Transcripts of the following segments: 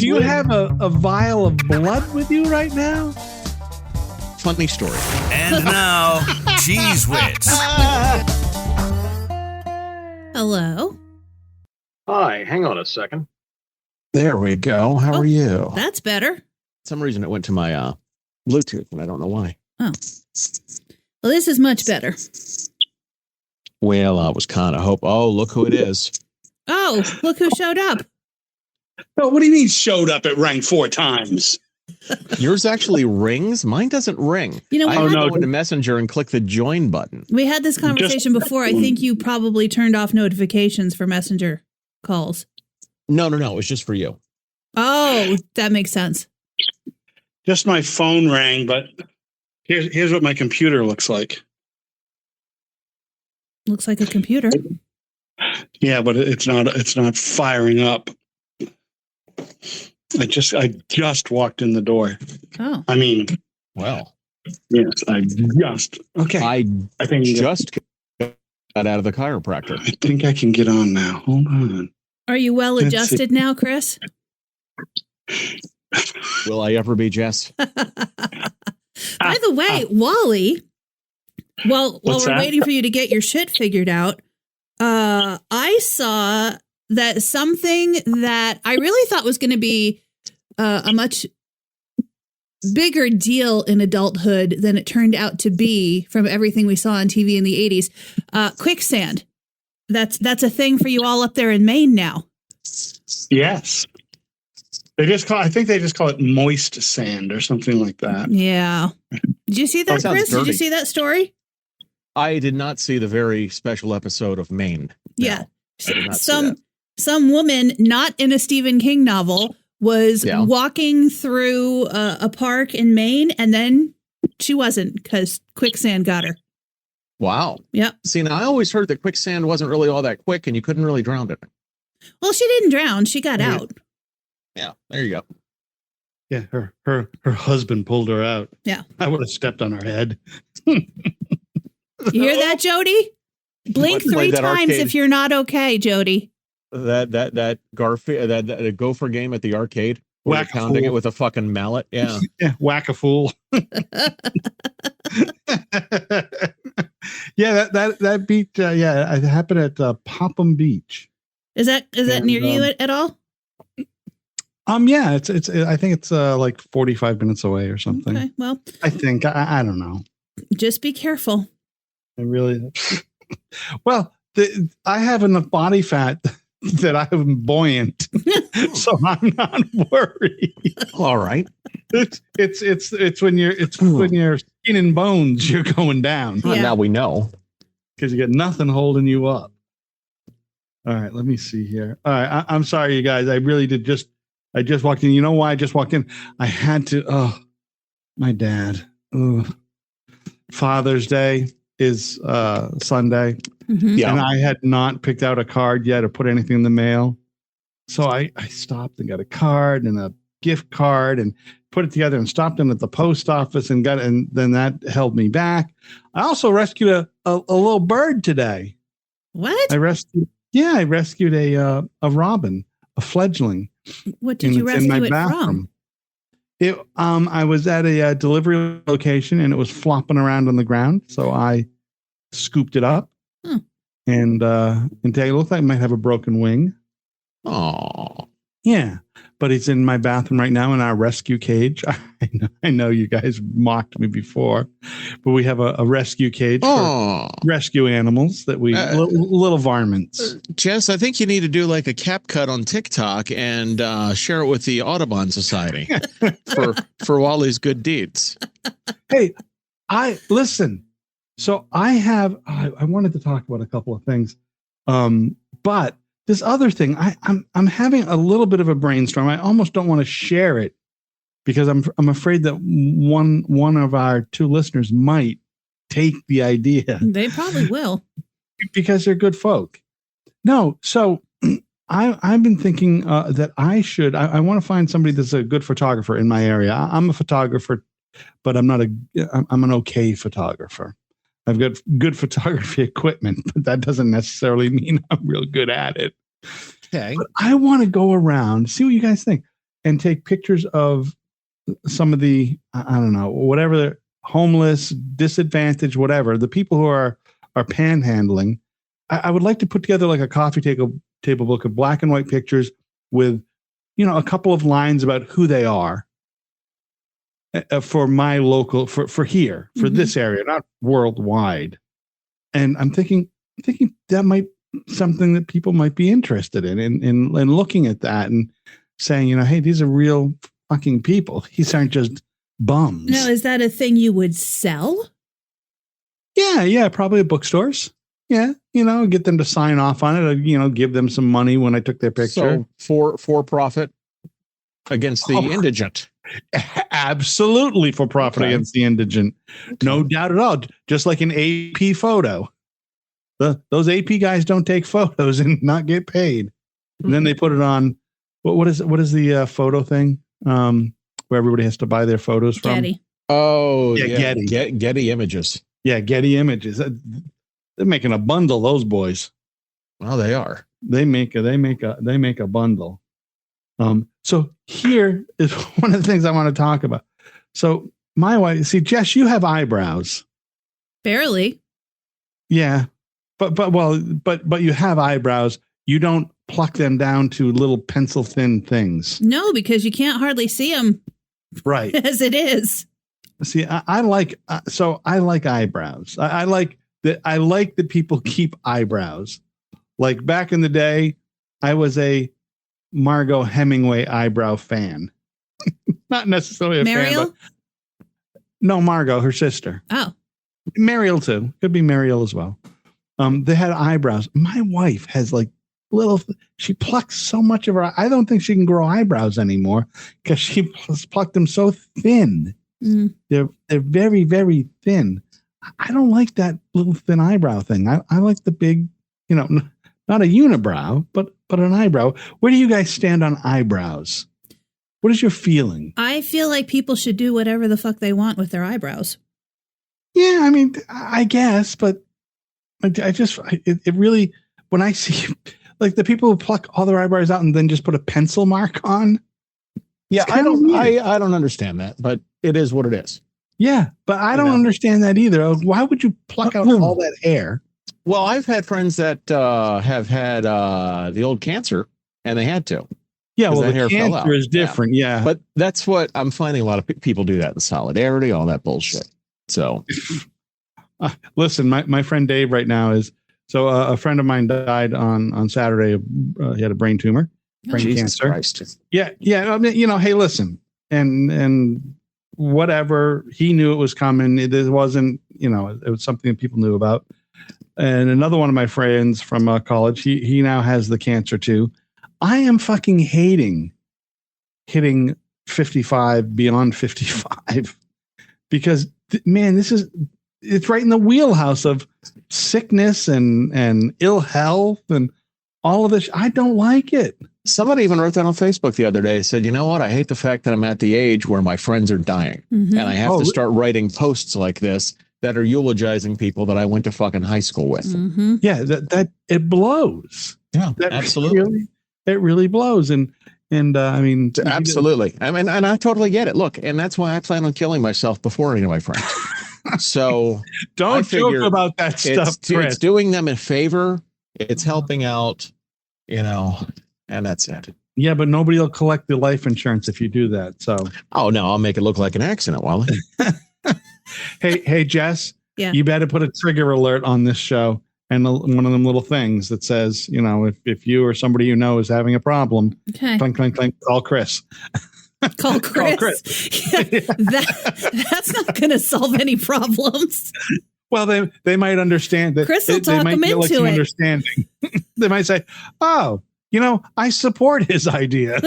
Do you have a vial of blood with you right now? Funny story. And now, Cheese Wits. Hello. Hi, hang on a second. There we go. How are you? That's better. For some reason it went to my Bluetooth, and I don't know why. Oh. Well, this is much better. Well, I was kind of hoping. Oh, look who it is. Oh, look who showed up. No, what do you mean showed up? It rang 4 times. Yours actually rings. Mine doesn't ring. You know, I go into Messenger and click the join button. We had this conversation before. I think you probably turned off notifications for Messenger calls. No. It was just for you. Oh, that makes sense. Just my phone rang, but here's what my computer looks like. Looks like a computer. Yeah, but it's not firing up. I just walked in the door. Oh. I mean, well, yes, I think just got out of the chiropractor. I think I can get on now. Hold on. Are you well adjusted now, Chris? Will I ever be, Jess? By the way, Wally, while we're waiting for you to get your shit figured out, I saw that something that I really thought was going to be a much bigger deal in adulthood than it turned out to be from everything we saw on TV in the 80s. Quicksand. That's a thing for you all up there in Maine now. Yes. I think they just call it moist sand or something like that. Yeah. Did you see that, Chris? Did you see that story? I did not see the very special episode of Maine. No, yeah. Some woman, not in a Stephen King novel, was walking through a park in Maine, and then she wasn't because quicksand got her. Wow. Yep. See, now I always heard that quicksand wasn't really all that quick, and you couldn't really drown it. Well, she didn't drown. She got out. Yeah, there you go. Yeah, her husband pulled her out. Yeah. I would have stepped on her head. You hear that, Jody? Blink 3 times arcade. If you're not okay, Jody. That Garfield, that Gopher game at the arcade, where you're pounding it with a fucking mallet. Yeah, yeah, whack-a-fool. Yeah, that beach. Yeah, it happened at Popham Beach. Is that near you at all? Yeah, it's. I think it's like 45 minutes away or something. Okay, well, I think I don't know. Just be careful. I really. Well, I have enough body fat that I'm buoyant, so I'm not worried. All right. It's when you're skin and bones, you're going down. Yeah. Now we know because you got nothing holding you up. All right, let me see here. All right, I'm sorry, you guys. I really did I just walked in. You know why I just walked in? I had to. Oh, my dad. Oh. Father's Day is Sunday. Mm-hmm. Yeah. And I had not picked out a card yet or put anything in the mail. So I stopped and got a card and a gift card and put it together and stopped in at the post office and then that held me back. I also rescued a little bird today. What? I rescued a robin, a fledgling. What did you rescue it from? I was at a delivery location and it was flopping around on the ground. So I scooped it up and it looked like it might have a broken wing. Oh, yeah. But it's in my bathroom right now in our rescue cage. I know you guys mocked me before, but we have a rescue cage for rescue animals that we little varmints. Jess, I think you need to do like a cap cut on TikTok and share it with the Audubon Society for Wally's good deeds. Hey, listen. So I wanted to talk about a couple of things, but this other thing, I'm having a little bit of a brainstorm. I almost don't want to share it because I'm afraid that one of our 2 listeners might take the idea. They probably will because they're good folk. No, so I've been thinking that I want to find somebody that's a good photographer in my area. I'm a photographer, but I'm an okay photographer. I've got good photography equipment, but that doesn't necessarily mean I'm real good at it. Okay. But I want to go around, see what you guys think. and take pictures of some of the, I don't know, whatever, homeless, disadvantaged, whatever, the people who are panhandling. I would like to put together like a coffee table book of black and white pictures with, a couple of lines about who they are for my local, for here, for this area, not worldwide. And I'm thinking that might something that people might be interested in looking at that and saying, hey, these are real fucking people. These aren't just bums. Now, is that a thing you would sell? Yeah, probably at bookstores. Yeah, get them to sign off on it. Give them some money when I took their picture. So for profit against the indigent. Absolutely for profit against the indigent. Okay. No doubt at all. Just like an AP photo. Those AP guys don't take photos and not get paid. And then they put it on. What is the photo thing where everybody has to buy their photos from? Getty. Oh, yeah. Getty. Getty Images. Yeah, Getty Images. They're making a bundle, those boys. Well, they are. They make a bundle. So here is one of the things I want to talk about. So my wife, see, Jess, you have eyebrows. Barely. Yeah. But you have eyebrows. You don't pluck them down to little pencil thin things. No, because you can't hardly see them. Right. As it is. See, I like eyebrows. I like that people keep eyebrows. Like back in the day, I was a Margot Hemingway eyebrow fan. Not necessarily a Mariel? fan, but no, Margot, her sister. Oh. Mariel too. Could be Mariel as well. They had eyebrows. My wife has like she plucks so much of her. I don't think she can grow eyebrows anymore because she plucked them so thin. Mm. They're very, very thin. I don't like that little thin eyebrow thing. I like the big, not a unibrow, but an eyebrow. Where do you guys stand on eyebrows? What is your feeling? I feel like people should do whatever the fuck they want with their eyebrows. Yeah, I mean, I guess, but it really, when I see like the people who pluck all their eyebrows out and then just put a pencil mark on. Yeah, I don't understand that, but it is what it is. Yeah, but I don't understand that either. Why would you pluck out all that hair? Well, I've had friends that have had the old cancer, and they had to. Yeah, well, the cancer is different. Yeah, but that's what I'm finding. A lot of people do that in solidarity, all that bullshit. So, listen, my friend Dave right now is a friend of mine died on Saturday. He had a brain tumor, brain cancer. Christ. Yeah. I mean, hey, listen, and whatever, he knew it was coming. It wasn't, it was something that people knew about. And another one of my friends from college, he now has the cancer too. I am fucking hating hitting 55 beyond 55 because man, it's right in the wheelhouse of sickness and ill health and all of this. I don't like it. Somebody even wrote that on Facebook the other day. Said, you know what? I hate the fact that I'm at the age where my friends are dying. Mm-hmm. And I have to start writing posts like this that are eulogizing people that I went to fucking high school with. Mm-hmm. Yeah, that it blows. Yeah, absolutely. It really blows. And I mean, absolutely. I mean, and I totally get it. Look, and that's why I plan on killing myself before any of my friends. So don't joke about that stuff. It's doing them a favor. It's helping out, and that's it. Yeah, but nobody will collect the life insurance if you do that. So, oh no, I'll make it look like an accident, Wally. Hey, Jess. Yeah. You better put a trigger alert on this show and one of them little things that says, if you or somebody you know is having a problem, clink, clink, clink, call Chris. Call Chris. Yeah, that's not going to solve any problems. Well, they might understand that. Chris will talk them into it. Understanding. They might say, "Oh, I support his idea."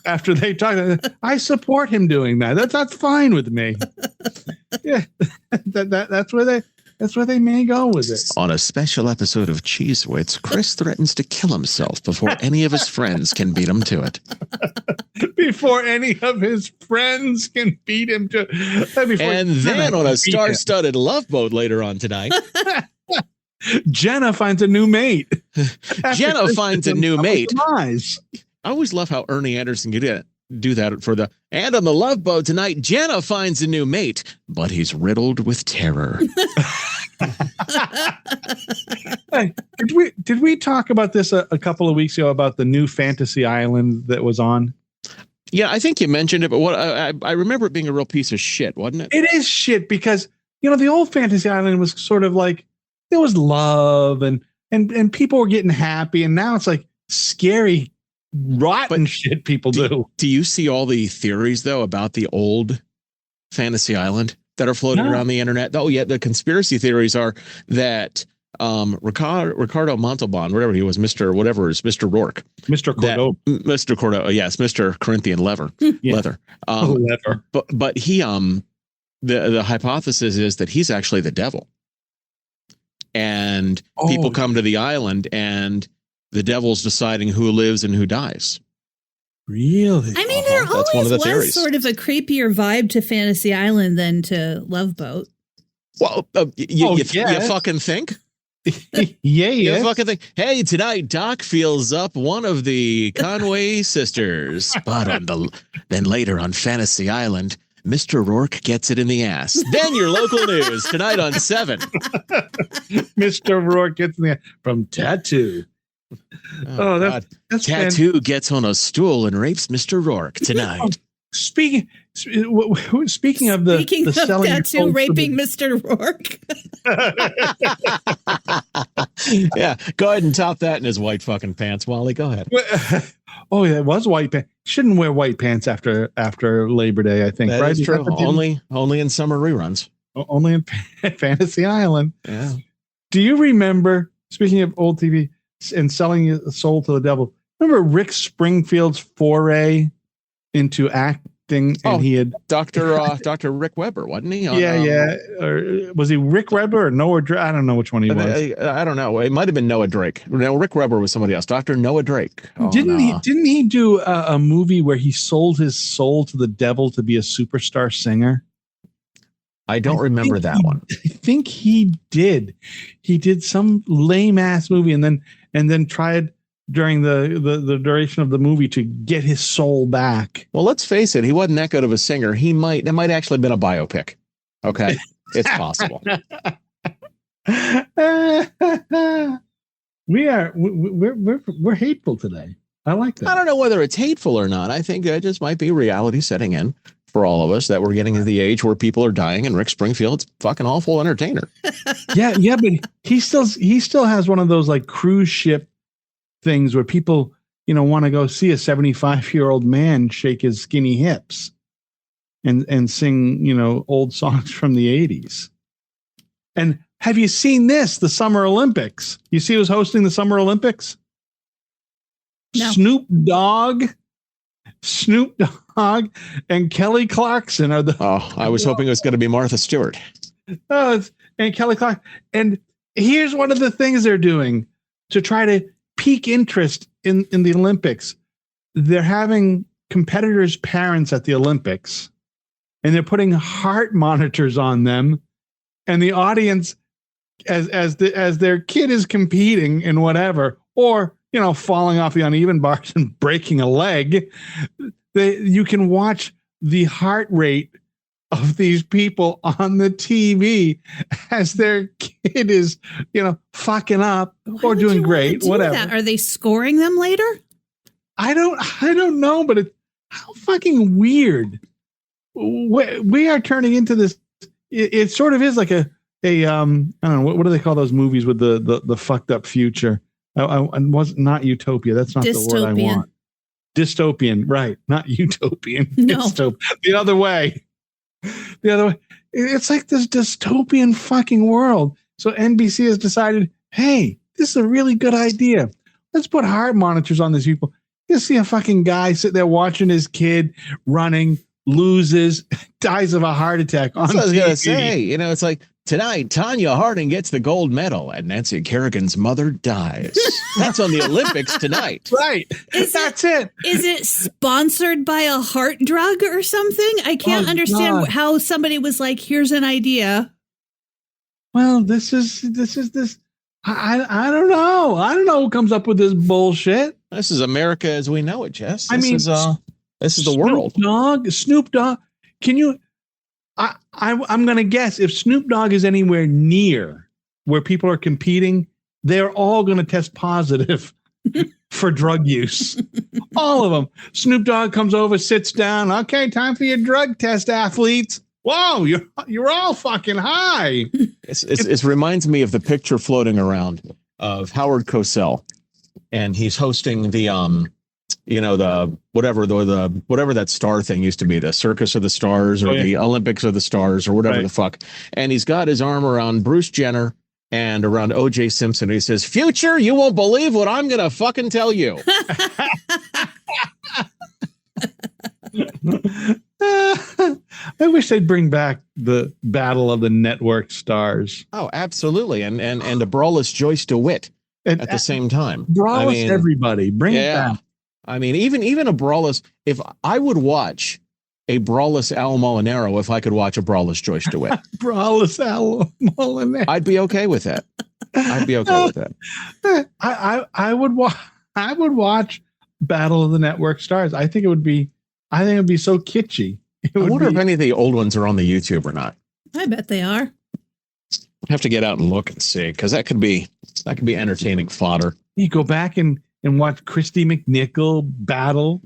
After they talk, I support him doing that. That's fine with me. Yeah, that's where they may go with it. On a special episode of Cheese Wits, Chris threatens to kill himself before any of his friends can beat him to it. Before any of his friends can beat him to it. And then on a star-studded love boat later on tonight. Jenna finds a new mate. Jenna finds a new mate. Demise. I always love how Ernie Anderson could do that. do that for the. And on the Love Boat tonight, Jenna finds a new mate, but he's riddled with terror. Hey, did we talk about this a couple of weeks ago about the new Fantasy Island that was on? Yeah, I think you mentioned it, but what I remember it being a real piece of shit, wasn't it? It is shit because, the old Fantasy Island was sort of like there was love and people were getting happy, and now it's like scary, rotten shit people do. Do you see all the theories though about the old Fantasy Island that are floating around the internet? Oh yeah, the conspiracy theories are that Ricardo Montalban, whatever he was, Mr. Rourke. Mr. Cordo, yes, Mr. Corinthian Leather. Leather. But he the hypothesis is that he's actually the devil. And people come to the island and the devil's deciding who lives and who dies. Really? I mean, there always was sort of a creepier vibe to Fantasy Island than to Love Boat. Well, you fucking think? You fucking think, hey, tonight Doc feels up one of the Conway sisters. But then later on Fantasy Island, Mr. Rourke gets it in the ass. Then your local news tonight on 7. Mr. Rourke gets in the ass from Tattoo. That's Tattoo gets on a stool and rapes Mr. Rourke tonight. Speaking of selling Tattoo raping Mr. Rourke. Yeah, go ahead and top that in his white fucking pants, Wally. Go ahead. Oh, yeah, it was white pants. Shouldn't wear white pants after Labor Day, I think. That right? is true. Only in summer reruns. Only in Fantasy Island. Yeah. Do you remember, speaking of old TV and selling your soul to the devil, remember Rick Springfield's foray into acting? And he had Dr. Rick Weber, wasn't he? Or was he Rick Weber or Noah Drake? I don't know which one he was. I don't know. It might have been Noah Drake. No, Rick Weber was somebody else. Dr. Noah Drake. Didn't he do a movie where he sold his soul to the devil to be a superstar singer? I don't remember that one. I think he did. He did some lame ass movie and then tried during the duration of the movie to get his soul back. Well, let's face it, he wasn't that good of a singer. It might actually have been a biopic. Okay. It's possible. We're hateful today. I like that. I don't know whether it's hateful or not. I think that just might be reality setting in for all of us, that we're getting to the age where people are dying and Rick Springfield's fucking awful entertainer. Yeah, but he still has one of those like cruise ship things where people, want to go see a 75-year-old man shake his skinny hips and sing, old songs from the 80s. And have you seen this? The Summer Olympics. You see who's hosting the Summer Olympics? No. Snoop Dogg and Kelly Clarkson are the. Oh, I was hoping it was going to be Martha Stewart. And Kelly Clarkson. And here's one of the things they're doing to try to pique interest in the Olympics. They're having competitors' parents at the Olympics, and they're putting heart monitors on them, and the audience, as their kid is competing in whatever, or falling off the uneven bars and breaking a leg, you can watch the heart rate of these people on the TV as their kid is, fucking up or doing great, whatever. That? Are they scoring them later? I don't know, but it's how fucking weird. We are turning into this. It sort of is like I don't know, what do they call those movies with the fucked up future? I was not utopia. That's not the word I want. Dystopian, right? Not utopian. No. The other way. It's like this dystopian fucking world. So NBC has decided, hey, this is a really good idea. Let's put heart monitors on these people. You see a fucking guy sit there watching his kid running, loses, dies of a heart attack on TV. I was going to say, it's like tonight, Tanya Harding gets the gold medal and Nancy Kerrigan's mother dies. That's on the Olympics tonight. Right. That's it. Is it sponsored by a heart drug or something? I can't understand how somebody was like, here's an idea. Well, this is I don't know. I don't know who comes up with this bullshit. This is America as we know it, Jess. This is the world. Snoop Dogg. Can you? I'm going to guess if Snoop Dogg is anywhere near where people are competing, they're all going to test positive for drug use. All of them. Snoop Dogg comes over, sits down. Okay, time for your drug test, athletes. Whoa, you're all fucking high. It reminds me of the picture floating around of Howard Cosell, and he's hosting the the whatever that star thing used to be, the Circus of the Stars or the Olympics of the Stars or whatever the fuck. And he's got his arm around Bruce Jenner and around O.J. Simpson. He says, "Future, you won't believe what I'm gonna fucking tell you." I wish they'd bring back the Battle of the Network Stars. Oh, absolutely, and a brawless Joyce DeWitt at the same time. Brawless, everybody, bring it back. I mean, even a brawless. If I would watch a brawless Al Molinaro, if I could watch a brawless Joyce DeWitt, brawless Al Molinaro, I'd be okay with that. I'd be okay with that. I would watch Battle of the Network Stars. I think it would be so kitschy. I wonder if any of the old ones are on the YouTube or not. I bet they are. I have to get out and look and see, because that could be entertaining fodder. You go back and watch Christy McNichol battle,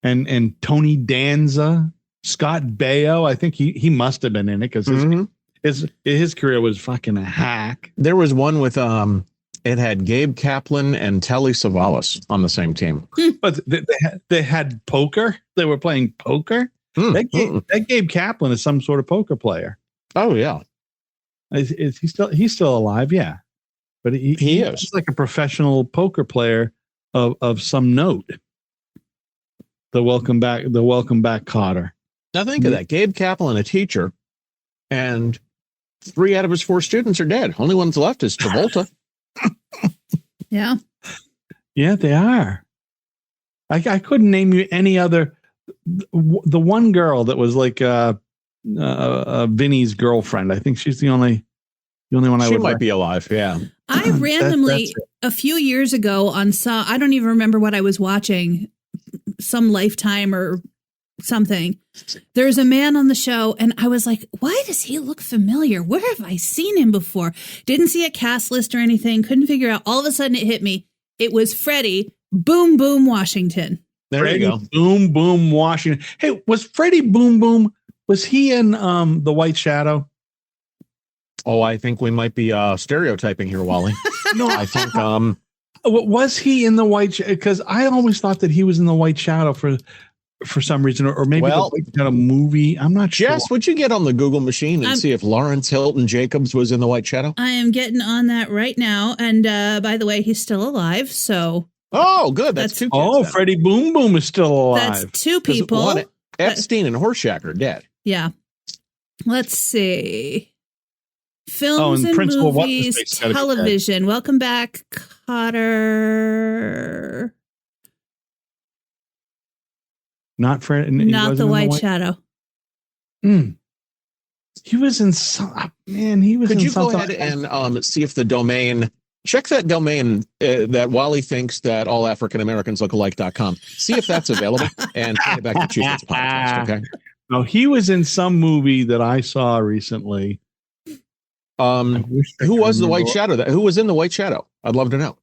and Tony Danza, Scott Baio. I think he must have been in it because his career was fucking a hack. There was one with it had Gabe Kaplan and Telly Savalas on the same team. But they had poker. They were playing poker. That Gabe Kaplan is some sort of poker player. Oh yeah, is he's still alive? Yeah, but he is. He's like a professional poker player of some note. The welcome back Kotter. Now think of that. Gabe Kaplan, a teacher, and 3 out of his 4 students are dead. Only one's left is Travolta. Yeah, they are. I couldn't name you any other. The one girl that was like Vinny's girlfriend. I think she's the only one. She might be alive. Yeah. I randomly a few years ago I don't even remember what I was watching, some Lifetime or something. There's a man on the show, and I was like, why does he look familiar? Where have I seen him before? Didn't see a cast list or anything. Couldn't figure out. All of a sudden it hit me. It was Freddie Boom Boom Washington. There you go. Boom Boom Washington. Hey, was Freddie Boom Boom, was he in The White Shadow? Oh, I think we might be stereotyping here, Wally. No, I think was he in The White Shadow? Because I always thought that he was in The White Shadow for some reason, or maybe the White Shadow movie. I'm not sure. Jess, would you get on the Google machine and see if Lawrence Hilton Jacobs was in The White Shadow? I am getting on that right now. And by the way, he's still alive. So. Oh, good. That's 2 kids. Oh, then. Freddie Boom Boom is still alive. That's 2 people. Epstein and Horseshack are dead. Yeah. Let's see. Films and movies, television. Welcome back, Kotter. Not The White Shadow. He was in some. Man, he was. Could in you go ahead and see if the domain? Check that domain that Wally thinks that all African Americans look alike.com. See if that's available, and take it back to Chief Witts podcast. Okay. No, he was in some movie that I saw recently. Who was the White Shadow? Who was in the White Shadow? I'd love to know.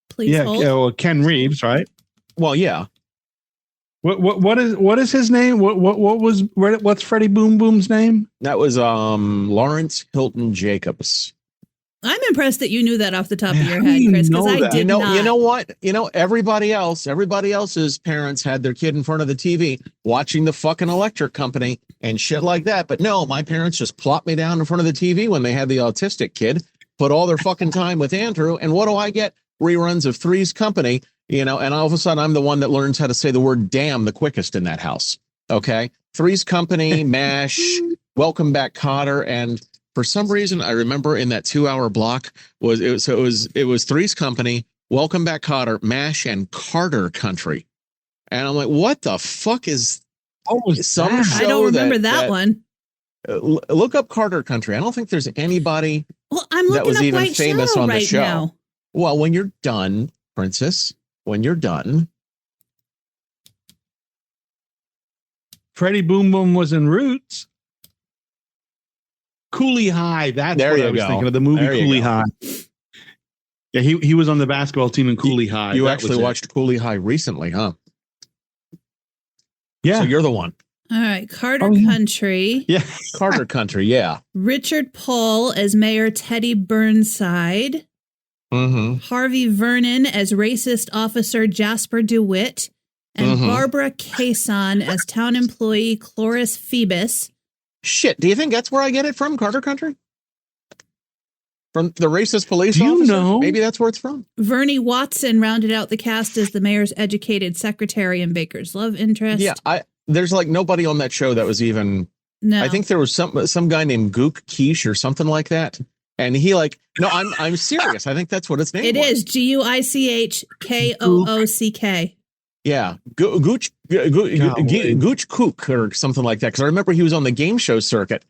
Please hold. Ken Reeves, right? Well, yeah. What is his name? What's Freddie Boom Boom's name? That was Lawrence Hilton Jacobs. I'm impressed that you knew that off the top of your head, Chris, because I did not. You know what? Everybody else's parents had their kid in front of the TV watching the fucking electric company and shit like that. But no, my parents just plopped me down in front of the TV when they had the autistic kid, put all their fucking time with Andrew. And what do I get? Reruns of Three's Company, and all of a sudden I'm the one that learns how to say the word damn the quickest in that house. Okay. Three's Company, MASH, Welcome Back Kotter, and for some reason, I remember in that 2-hour block it was Three's Company, Welcome Back Kotter, MASH, and Carter Country, and I'm like, what the fuck is some show? I don't remember that one. Look up Carter Country. I don't think there's anybody that was even White famous Shadow on the show. Now. Well, when you're done, Princess, when you're done, Freddie Boom Boom was in Roots. Cooley High. That's what I was thinking of, the movie Cooley High. Yeah, he was on the basketball team in Cooley High. You actually watched Cooley High recently, huh? Yeah. So you're the one. All right. Carter Country. Yeah. Carter Country, yeah. Richard Paul as Mayor Teddy Burnside. Mm-hmm. Harvey Vernon as racist officer Jasper DeWitt. And Barbara Cason as town employee Cloris Phoebus. Shit, do you think that's where I get it from, Carter Country? From the racist police officer? You know? Maybe that's where it's from. Vernie Watson rounded out the cast as the mayor's educated secretary and Baker's love interest. Yeah, there's like nobody on that show that was even. No, I think there was some guy named Gook Quiche or something like that, and he no, I'm serious. I think that's what its name was. It is Guichkock. Yeah, Gooch Kook or something like that. Because I remember he was on the game show circuit,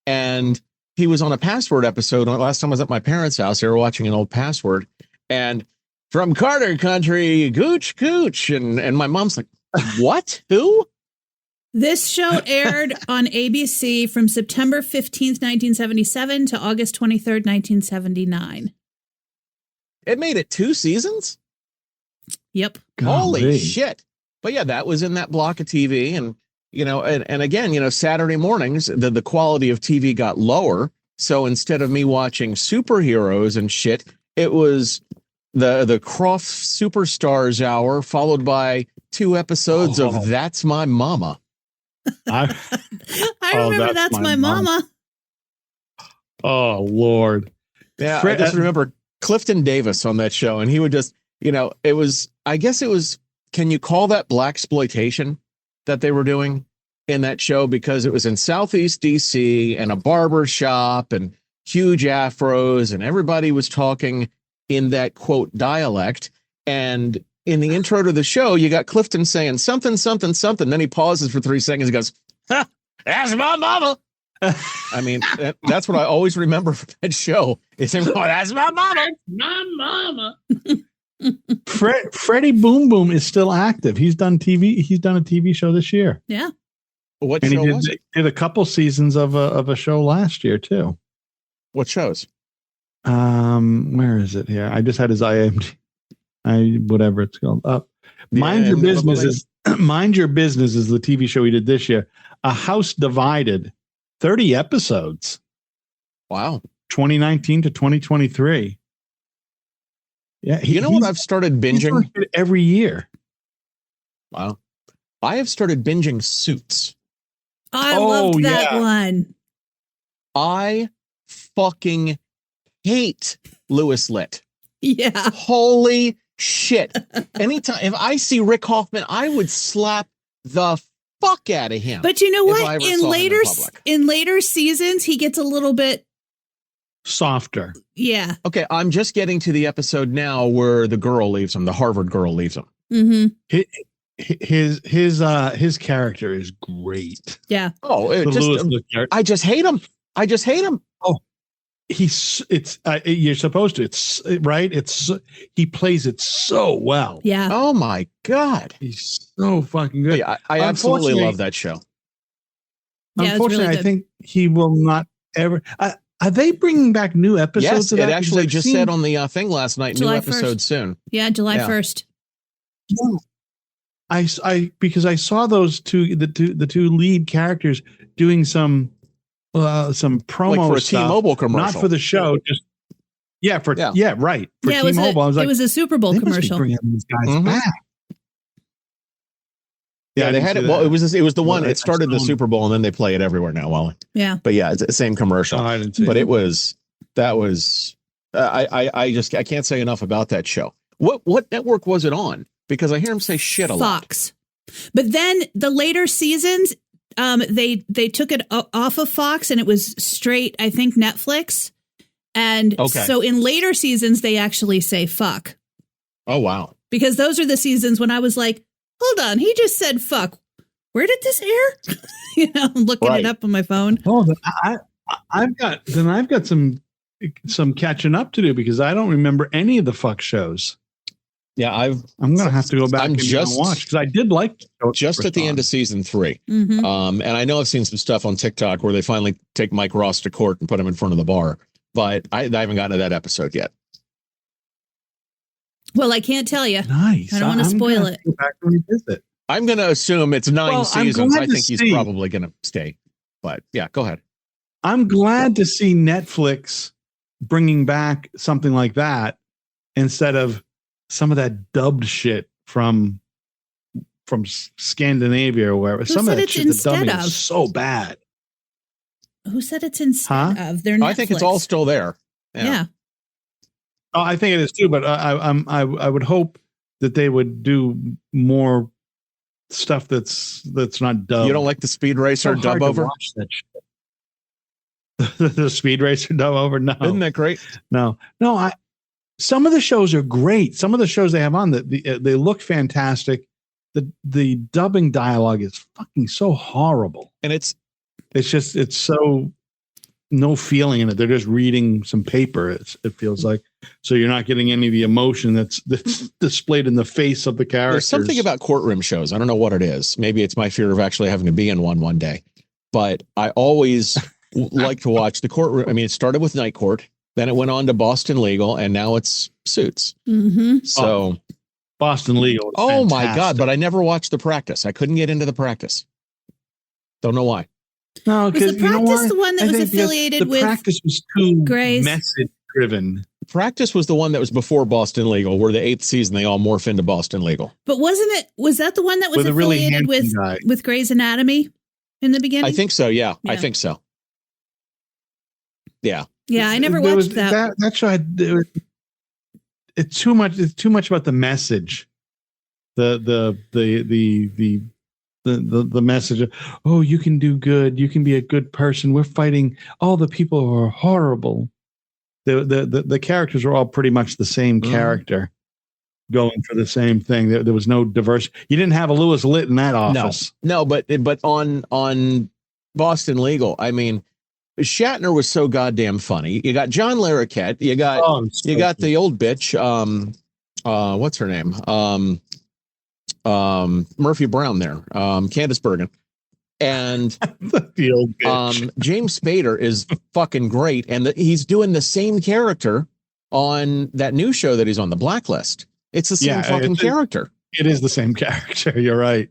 and he was on a Password episode. Last time I was at my parents' house, they were watching an old Password, and from Carter Country, Gooch, and my mom's like, "What? Who?" This show aired on ABC from September 15th, 1977 to August 23rd, 1979. It made it 2 seasons? Yep. Holy shit. But yeah, that was in that block of TV. And, and again, Saturday mornings, the quality of TV got lower. So instead of me watching superheroes and shit, it was the Croft Superstars Hour, followed by 2 episodes of That's My Mama. I remember That's My Mama. Oh, Lord. Yeah, I just remember Clifton Davis on that show, and he would just, I guess it was, can you call that blaxploitation that they were doing in that show? Because it was in Southeast DC and a barber shop and huge afros, and everybody was talking in that quote dialect. And in the intro to the show, you got Clifton saying something, something, something. Then he pauses for 3 seconds. He goes, "Ha, that's my mama." I mean, that's what I always remember from that show. Is him going, "That's my mama, my mama." Freddie Boom Boom is still active. He's done TV. He's done a TV show this year. Yeah. What show was it? Did a couple seasons of a show last year too. What shows? Where is it here? I just had his IMDb. Whatever it's called. Mind Your Business is Mind Your Business is the TV show he did this year. A House Divided, 30 episodes. Wow. 2019 to 2023. Yeah, what I've started binging every year. Wow. I have started binging Suits. I loved that one. I fucking hate Louis Litt. Yeah. Holy shit. Anytime if I see Rick Hoffman, I would slap the fuck out of him. But you know what? In later seasons, he gets a little bit softer. Yeah. Okay, I'm just getting to the episode now where the girl leaves him, the Harvard girl leaves him. Mm-hmm. His character is great. Yeah. Oh, I just hate him. Oh, you're supposed to. It's right. He plays it so well. Yeah. Oh my God. He's so fucking good. Yeah, I absolutely love that show. Unfortunately, really I think he will not ever. Are they bringing back new episodes? Yes, of that? It actually just said on the thing last night. July new episode 1st. Soon. Yeah, July 1st. Because I saw those the two lead characters doing some promo like for a stuff, T-Mobile commercial, not for the show. Just right for T-Mobile. I was like, it was a Super Bowl commercial. Bringing these guys back. Yeah, they had it. Well, it was the one. It started the Super Bowl, and then they play it everywhere now, Wally. Yeah, but yeah, it's the same commercial. I didn't see but it was I can't say enough about that show. What network was it on? Because I hear him say shit a lot. Fox. But then the later seasons, they took it off of Fox, and it was straight, I think, Netflix. And so in later seasons, they actually say fuck. Oh wow! Because those are the seasons when I was like, hold on, he just said fuck. Where did this air? I'm looking it up on my phone. Oh, I've got some catching up to do because I don't remember any of the fuck shows. Yeah, I'm gonna have to go back and watch because I did like the show just at the end of season 3. Mm-hmm. And I know I've seen some stuff on TikTok where they finally take Mike Ross to court and put him in front of the bar, but I haven't gotten to that episode yet. Well, I can't tell you. Nice. I don't want to spoil it. Go back and revisit. I'm going to assume it's 9 seasons. I think he's probably going to stay. But yeah, go ahead. I'm glad to see Netflix bringing back something like that instead of some of that dubbed shit from Scandinavia or wherever. Some of that shit, the dubbing is so bad. Who said it's instead of? Their Netflix. I think it's all still there. Yeah. Oh, I think it is too, but I would hope that they would do more stuff that's not dubbed. You don't like the Speed Racer dub over? Watch that shit. The Speed Racer dub over? No. Isn't that great? No. Some of the shows are great. Some of the shows they have on they look fantastic. The dubbing dialogue is fucking so horrible, and it's so no feeling in it. They're just reading some paper. It feels like, so you're not getting any of the emotion that's displayed in the face of the characters. There's something about courtroom shows. I don't know what it is. Maybe it's my fear of actually having to be in one day, but I always like to watch the courtroom. I mean, it started with Night Court. Then it went on to Boston Legal, and now it's Suits. Mm-hmm. So, Boston Legal. Oh my God! But I never watched the practice. I couldn't get into the practice. Don't know why. No, because the practice the one that was affiliated with? The practice was too Grey's message driven. Practice was the one that was before Boston Legal, where the 8th season they all morph into Boston Legal. But was that the one that was affiliated with Grey's Anatomy in the beginning? I think so. Yeah. I think so. Yeah. Yeah, I never watched that. That show it's too much. It's too much about the message. The message of, oh, you can do good. You can be a good person. We're fighting all the people who are horrible. The characters were all pretty much the same character, going for the same thing. There was no diversity. You didn't have a Lewis Litt in that office. No, but on Boston Legal, I mean, Shatner was so goddamn funny. You got John Larroquette. You got the old bitch. What's her name? Murphy Brown there. Candice Bergen. And the old bitch. James Spader is fucking great. And he's doing the same character on that new show that he's on, The Blacklist. It's the same fucking character. It is the same character. You're right.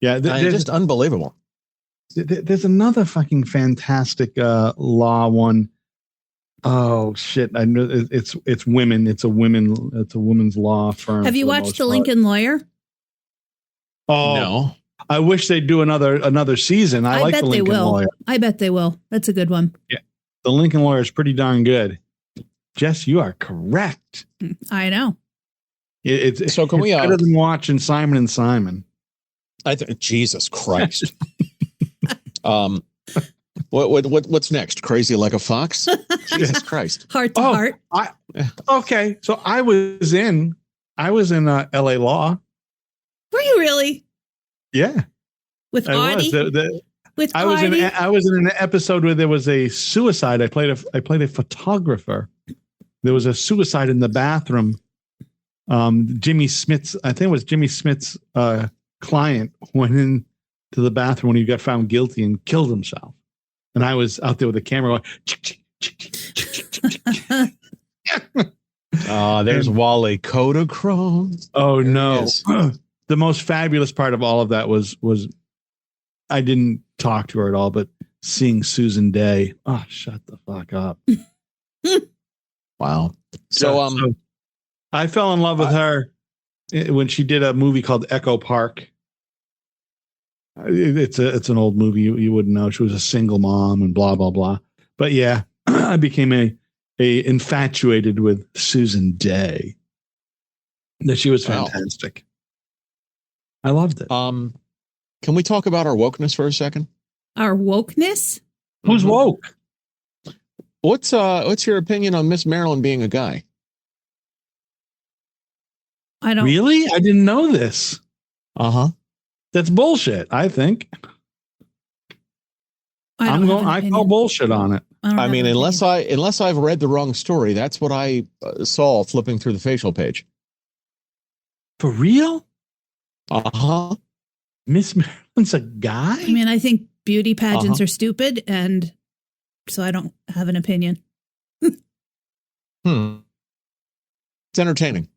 Yeah. They're just unbelievable. There's another fucking fantastic law one. Oh shit! I know it's women. It's a women's law firm. Have you watched The Lincoln Lawyer? Oh no! I wish they'd do another season. I like The Lincoln Lawyer. I bet they will. That's a good one. Yeah, The Lincoln Lawyer is pretty darn good. Jess, you are correct. I know. It's better than watching Simon and Simon. Jesus Christ. What's next? Crazy Like a Fox? Jesus Christ. Heart to heart. Okay. So I was in LA Law. Were you really? Yeah. With Audie? I was in an episode where there was a suicide. I played a photographer. There was a suicide in the bathroom. Jimmy Smith's client went in to the bathroom when he got found guilty and killed himself. And I was out there with a camera going, there's Wally Kodachrome. Oh no. The most fabulous part of all of that was I didn't talk to her at all, but seeing Susan Day. Oh, shut the fuck up. Wow. So I fell in love with her when she did a movie called Echo Park. It's an old movie. You wouldn't know. She was a single mom and blah, blah, blah. But yeah, I became a infatuated with Susan Day. That she was fantastic. I loved it. Can we talk about our wokeness for a second? Our wokeness? Who's woke? What's your opinion on Miss Marilyn being a guy? I don't really. I didn't know this. That's bullshit. I think. I call bullshit on it. I mean, unless I've read the wrong story, that's what I saw flipping through the facial page. For real? Uh-huh. Miss Maryland's a guy? I mean, I think beauty pageants are stupid, and so I don't have an opinion. It's entertaining.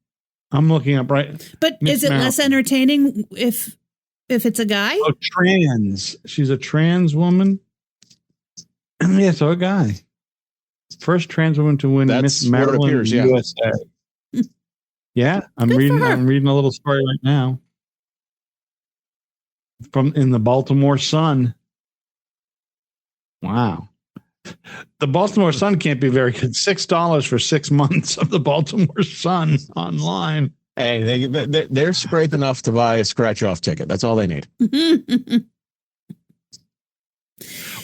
I'm looking up right. But Miss is it Maryland. less entertaining if it's a guy? Oh, trans. She's a trans woman. Yeah, so a guy. First trans woman to win That's Miss what it Maryland appears, yeah. USA. Yeah, I'm Good for reading. her. I'm reading a little story right now from in the Baltimore Sun. Wow, the Baltimore Sun can't be very good. $6 for 6 months of the Baltimore Sun online. Hey, they're scrape enough to buy a scratch-off ticket. That's all they need.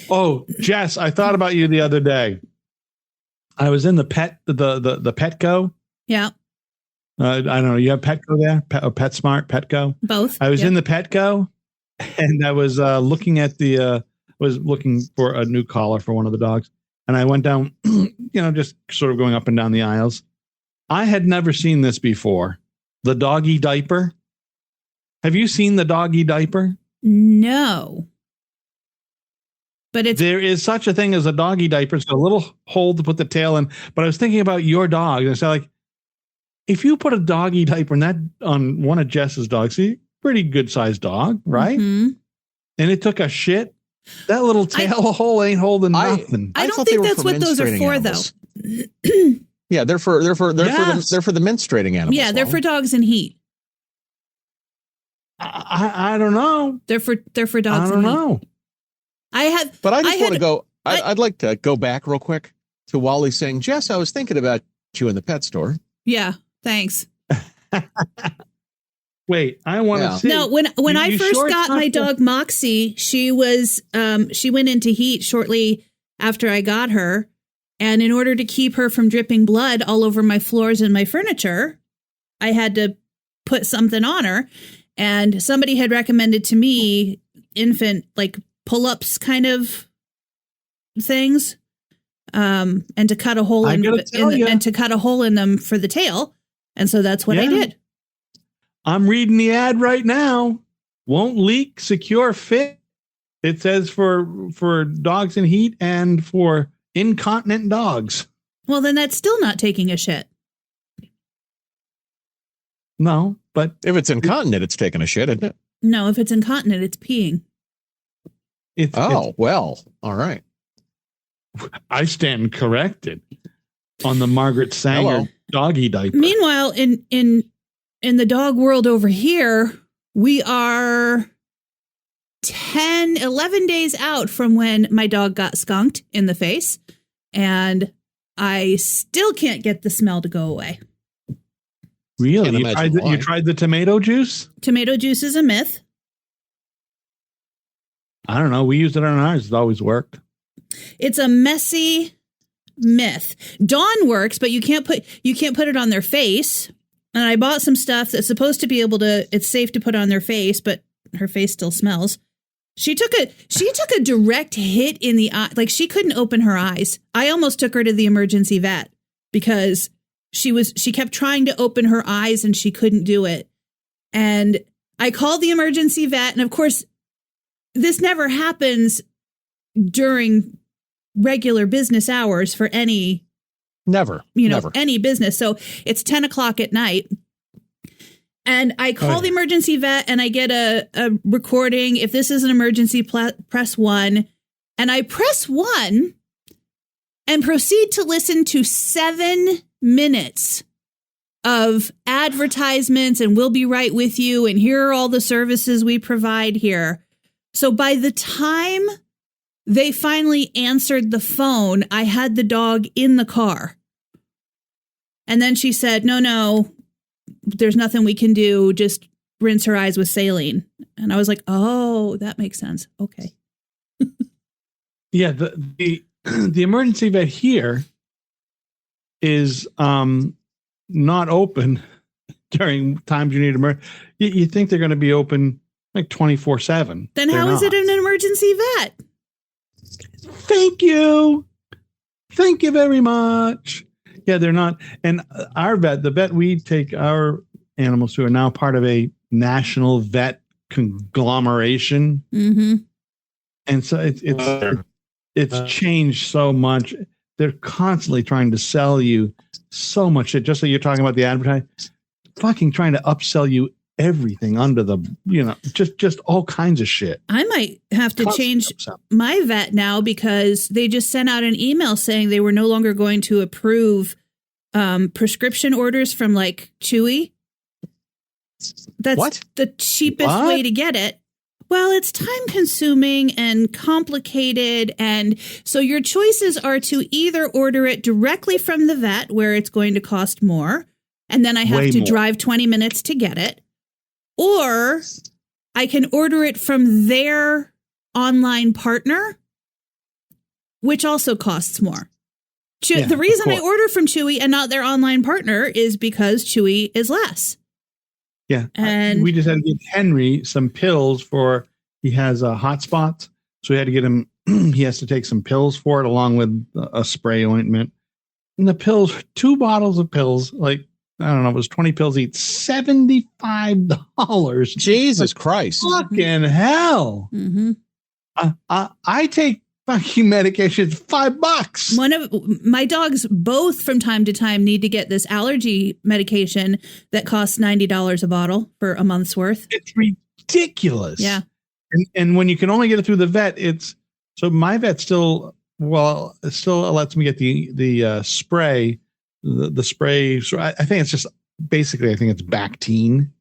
Oh, Jess, I thought about you the other day. I was in the Petco. Yeah, I don't know. You have Petco there? PetSmart, Petco. both. I was in the Petco, and I was looking at was looking for a new collar for one of the dogs, and I went down, just sort of going up and down the aisles. I had never seen this before. The doggy diaper. Have you seen the doggy diaper? No. But There is such a thing as a doggy diaper. It's got a little hole to put the tail in. But I was thinking about your dog. And I said, like, if you put a doggy diaper on one of Jess's dogs, pretty good sized dog, right? Mm-hmm. And it took a shit. That little tail hole ain't holding nothing. I don't think that's what those are for, animals. though. Yeah, they're for the menstruating animals. Yeah, they're for dogs in heat. I don't know. They're for dogs. I don't in know. Heat. I just want to go. I'd like to go back real quick to Wally saying, "Jess, I was thinking about you in the pet store." Yeah, thanks. Wait, I want to see. No, when I first got my dog Moxie, she went into heat shortly after I got her, and in order to keep her from dripping blood all over my floors and my furniture, I had to put something on her. And somebody had recommended to me infant like pull-ups kind of things, and to cut a hole and to cut a hole in them for the tail. And so that's what I did. I'm reading the ad right now. Won't leak, secure, fit. It says for dogs in heat and for incontinent dogs. Well, then that's still not taking a shit. No, but if it's incontinent, it's taking a shit, isn't it? No, if it's incontinent, it's peeing. Well, all right. I stand corrected on the Margaret Sanger doggy diaper. Meanwhile, in the dog world over here, we are 11 days out from when my dog got skunked in the face, and I still can't get the smell to go away. Really? You tried the tomato juice? Tomato juice is a myth. I don't know. We used it on ours. It always worked. It's a messy myth. Dawn works, but you can't put it on their face. And I bought some stuff that's supposed to be it's safe to put on their face, but her face still smells. She took a direct hit in the eye. Like, she couldn't open her eyes. I almost took her to the emergency vet because she kept trying to open her eyes and she couldn't do it. And I called the emergency vet. And of course, this never happens during regular business hours for any business. So it's 10 o'clock at night. And I call the emergency vet and I get a recording. If this is an emergency, press 1. And I press 1 and proceed to listen to 7 minutes of advertisements and we'll be right with you. And here are all the services we provide here. So by the time they finally answered the phone, I had the dog in the car. And then she said, no, there's nothing we can do. Just rinse her eyes with saline. And I was like, oh, that makes sense. Okay. Yeah. The emergency vet here is not open during times you need emergency. You think they're going to be open like 24/7. Then how is it an emergency vet? Thank you. Thank you very much. Yeah, they're not. And our vet, the vet we take our animals who are now part of a national vet conglomeration. Mm-hmm. And so it's changed so much. They're constantly trying to sell you so much shit. Just so you're talking about the advertising, fucking trying to upsell you everything under the, just all kinds of shit. I might have to change my vet now because they just sent out an email saying they were no longer going to approve prescription orders from like Chewy. That's the cheapest way to get it. Well, it's time consuming and complicated. And so your choices are to either order it directly from the vet where it's going to cost more. And then I have to drive 20 minutes to get it. Or I can order it from their online partner, which also costs more. The reason I order from Chewy and not their online partner is because Chewy is less. Yeah. And we just had to get Henry some pills he has hot spots. So we had to get him, he has to take some pills for it along with a spray ointment. And the pills, 2 bottles of pills, like, I don't know, it was 20 pills each, $75. Jesus Christ. Fucking hell. Mm-hmm. I take fucking medication, it's $5. One of my dogs both from time to time need to get this allergy medication that costs $90 a bottle for a month's worth. It's ridiculous. Yeah. And when you can only get it through the vet, so my vet still lets me get the spray, the spray. So I think it's just basically, I think it's Bactine,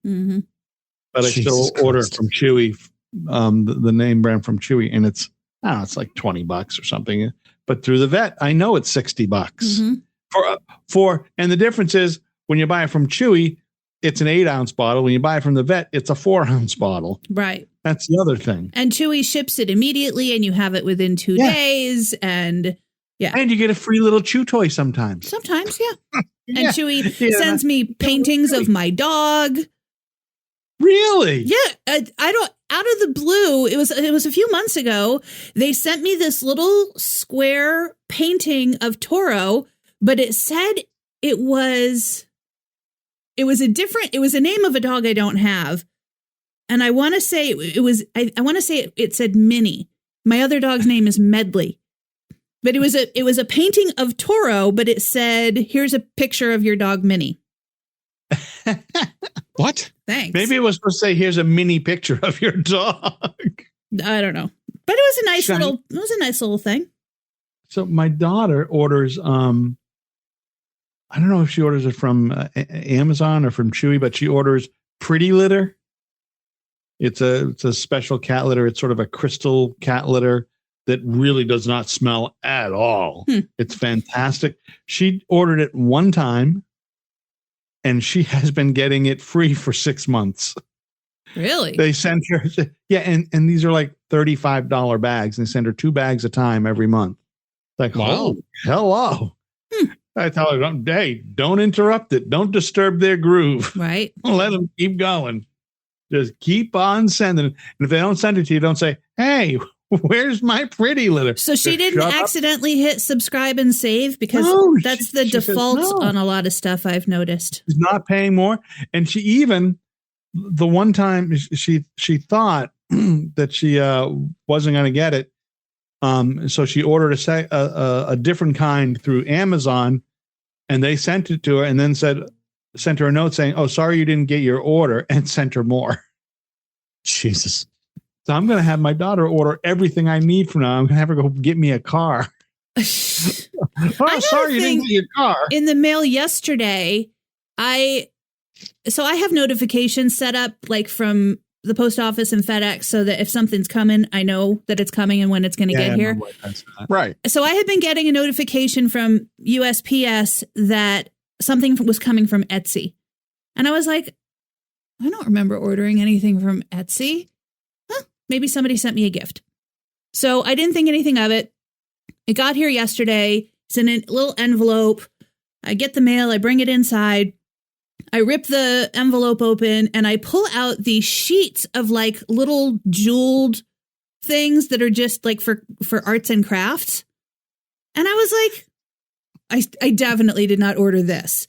but I still order it from Chewy, the name brand from Chewy, and it's like $20 or something. But through the vet, I know it's $60 and the difference is when you buy it from Chewy, it's an 8-ounce bottle. When you buy it from the vet, it's a 4-ounce bottle. Right. That's the other thing. And Chewy ships it immediately and you have it within 2 days. And and you get a free little chew toy sometimes. Sometimes, yeah. And Chewy sends me paintings of my dog. Really? Yeah. I don't, out of the blue, it was a few months ago, they sent me this little square painting of Toro, but it said it was a name of a dog I don't have. And I want to say it said Minnie. My other dog's name is Medley. But it was a painting of Toro, but it said, here's a picture of your dog Minnie. What? Thanks. Maybe it was supposed to say, here's a mini picture of your dog. I don't know. But it was a nice little thing. So my daughter orders, I don't know if she orders it from Amazon or from Chewy, but she orders Pretty Litter. It's a special cat litter. It's sort of a crystal cat litter that really does not smell at all. It's fantastic. She ordered it one time and she has been getting it free for 6 months. Really? They sent her, and these are like $35 bags. And they send her 2 bags a time every month. Like, wow. Oh, hello. I tell her, hey, don't interrupt it. Don't disturb their groove. Right. Let them keep going. Just keep on sending it. And if they don't send it to you, don't say, hey, where's my Pretty Litter? So she didn't accidentally hit subscribe and save because that's the default on a lot of stuff I've noticed. She's not paying more. And she even, the one time she thought that she wasn't going to get it. So she ordered a different kind through Amazon and they sent it to her and then sent her a note saying, oh, sorry, you didn't get your order, and sent her more. Jesus. So I'm going to have my daughter order everything I need from now. I'm going to have her go get me a car. Oh, sorry, you didn't get your car. In the mail yesterday, I have notifications set up like from the post office and FedEx so that if something's coming, I know that it's coming and when it's going to get here. Right. So I had been getting a notification from USPS that something was coming from Etsy. And I was like, I don't remember ordering anything from Etsy. Maybe somebody sent me a gift. So I didn't think anything of it. It got here yesterday. It's in a little envelope. I get the mail. I bring it inside. I rip the envelope open and I pull out these sheets of like little jeweled things that are just like for arts and crafts. And I was like, I definitely did not order this.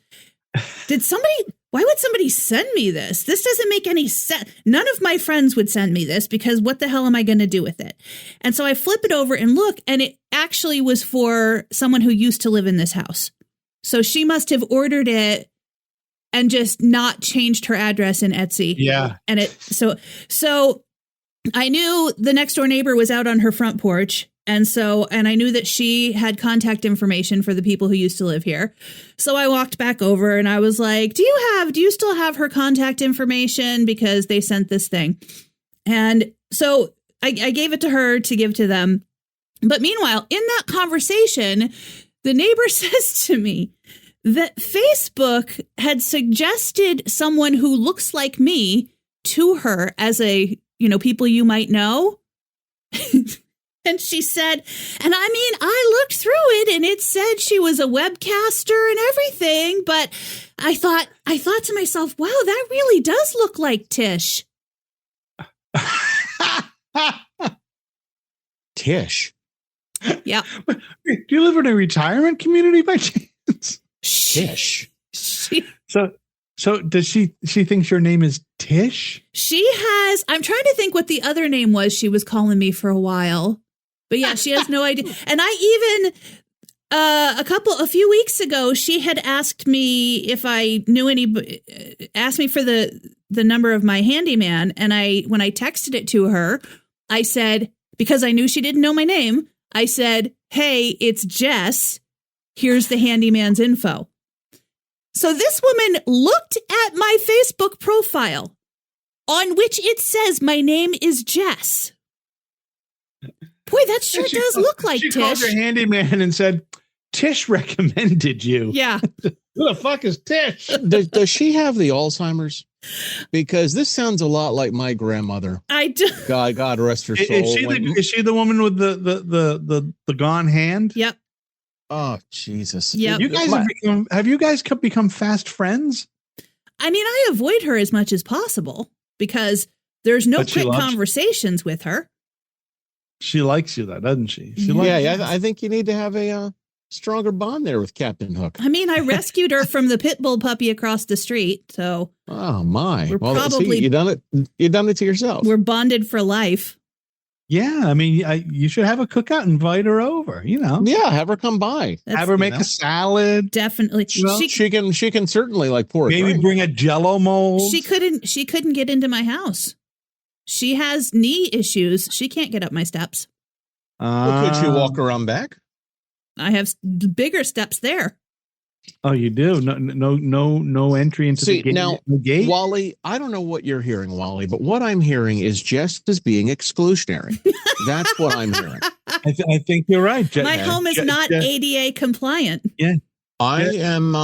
Why why would somebody send me this? This doesn't make any sense. None of my friends would send me this because what the hell am I going to do with it? And so I flip it over and look, and it actually was for someone who used to live in this house. So she must have ordered it and just not changed her address in Etsy. Yeah. And so I knew the next door neighbor was out on her front porch. And I knew that she had contact information for the people who used to live here. So I walked back over and I was like, do you still have her contact information? Because they sent this thing. And so I gave it to her to give to them. But meanwhile, in that conversation, the neighbor says to me that Facebook had suggested someone who looks like me to her as people you might know. And she said, and I mean, I looked through it and it said she was a webcaster and everything. But I thought to myself, wow, that really does look like Tish. Tish. Yeah. Do you live in a retirement community by chance? Tish. So does she thinks your name is Tish? She has, I'm trying to think what the other name was she was calling me for a while. But yeah, she has no idea. And I even a few weeks ago, she had asked me if I knew asked me for the number of my handyman. And when I texted it to her, I said, because I knew she didn't know my name, I said, hey, it's Jess. Here's the handyman's info. So this woman looked at my Facebook profile on which it says my name is Jess. Boy, that sure does look like Tish. She called your handyman and said, Tish recommended you. Yeah. Who the fuck is Tish? Does she have the Alzheimer's? Because this sounds a lot like my grandmother. I do. God rest her soul. Is she the woman with the gone hand? Yep. Oh, Jesus. Yep. Have you guys become fast friends? I mean, I avoid her as much as possible because there's no quick conversations with her. She likes you, though, doesn't she? I think you need to have a stronger bond there with Captain Hook. I mean, I rescued her from the pit bull puppy across the street, so. Oh my! You done it to yourself. We're bonded for life. Yeah, I mean, you should have a cookout, invite her over. Yeah, have her come by. Have her make a salad. Definitely, she can certainly pour. Maybe bring a Jello mold. She couldn't get into my house. She has knee issues. She can't get up my steps. Could she walk around back? I have bigger steps there. Oh, you do? No entry into the gate. Now, Wally, I don't know what you're hearing, Wally, but what I'm hearing is Jess is being exclusionary. That's what I'm hearing. I think you're right. My home is not ADA compliant. Yeah, I am.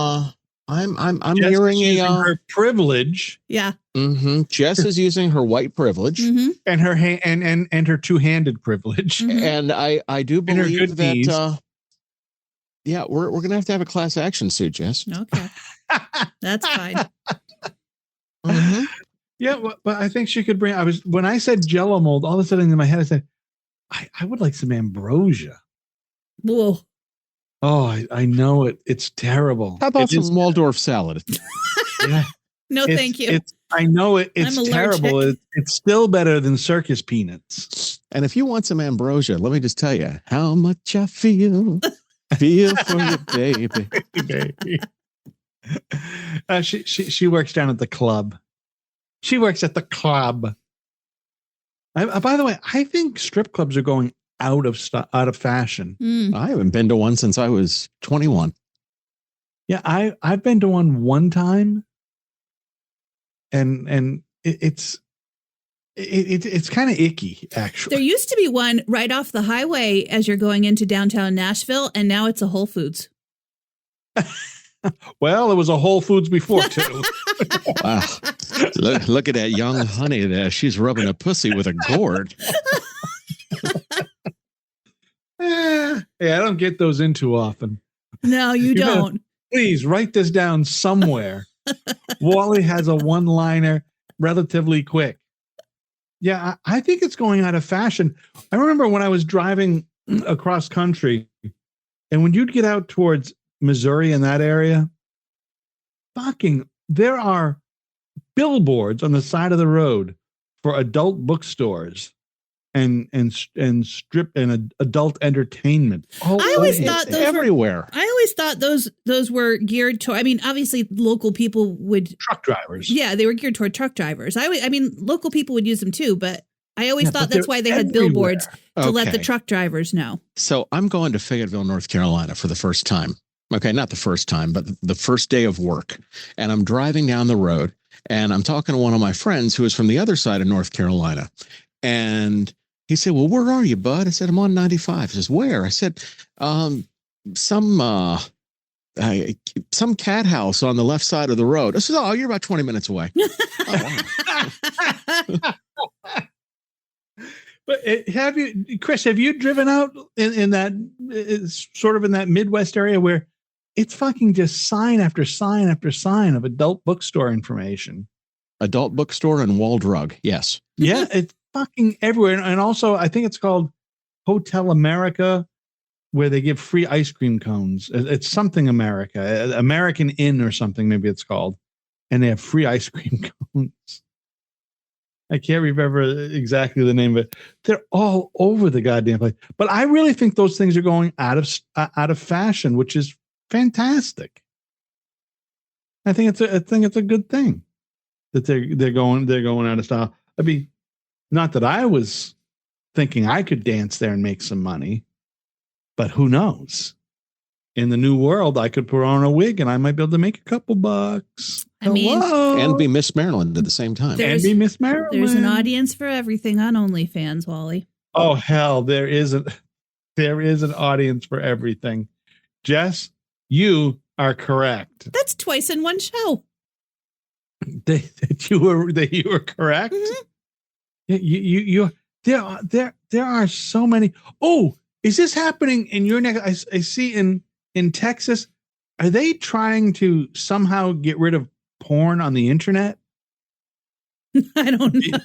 I'm hearing her privilege. Yeah. Mm-hmm. Jess is using her white privilege and her and her two-handed privilege. And I do believe that. Yeah, we're gonna have to have a class action suit, Jess. Okay, that's fine. Yeah, but I think she could bring. When I said Jello mold, all of a sudden in my head I said, I would like some ambrosia. Whoa. Oh, I know it. It's terrible. How about some Waldorf salad? Yeah. No, thank you. I know it. It's terrible. It's still better than circus peanuts. And if you want some ambrosia, let me just tell you how much I feel for you, baby. She works down at the club. She works at the club. By the way, I think strip clubs are going out of fashion. I haven't been to one since I was 21. Yeah, I've been to one time, and it's kind of icky, actually. There used to be one right off the highway as you're going into downtown Nashville, and now it's a Whole Foods. Well, it was a Whole Foods before too. Wow. Look at that young honey there. She's rubbing a pussy with a gourd. Yeah, I don't get those in too often. No, you don't. Please write this down somewhere. Wally has a one-liner relatively quick. Yeah, I think it's going out of fashion. I remember when I was driving across country, and when you'd get out towards Missouri in that area, fucking there are billboards on the side of the road for adult bookstores and adult entertainment. I always thought those everywhere. I always thought those were geared to. I mean, obviously, local people would truck drivers. Yeah, they were geared toward truck drivers. I mean, local people would use them too, but I always thought that's why they had billboards to let the truck drivers know. So I'm going to Fayetteville, North Carolina for the first time. Okay, not the first time, but the first day of work. And I'm driving down the road and I'm talking to one of my friends who is from the other side of North Carolina. And he said, well, where are you, bud? I said, I'm on 95. He says, where? I said, some cat house on the left side of the road. I said, oh, you're about 20 minutes away. But have you, Chris, have you driven out in that sort of in that Midwest area where it's fucking just sign after sign after sign of adult bookstore information? Adult bookstore and Walled Rug. Yes. Yeah. It's fucking everywhere. And also, I think it's called Hotel America, where they give free ice cream cones. It's something America, American Inn or something, maybe it's called. And they have free ice cream cones. I can't remember exactly the name of it. They're all over the goddamn place. But I really think those things are going out of fashion, which is fantastic. I think it's a good thing that they're going out of style. I mean, not that I was thinking I could dance there and make some money, but who knows? In the new world, I could put on a wig and I might be able to make a couple bucks. I mean, and be Miss Maryland at the same time. And be Miss Maryland. There's an audience for everything on OnlyFans, Wally. Oh hell, there is an audience for everything. Jess, you are correct. That's twice in one show. That you were correct. Mm-hmm. There are so many. Oh, is this happening in your neck? I see in Texas. Are they trying to somehow get rid of porn on the internet? I don't know.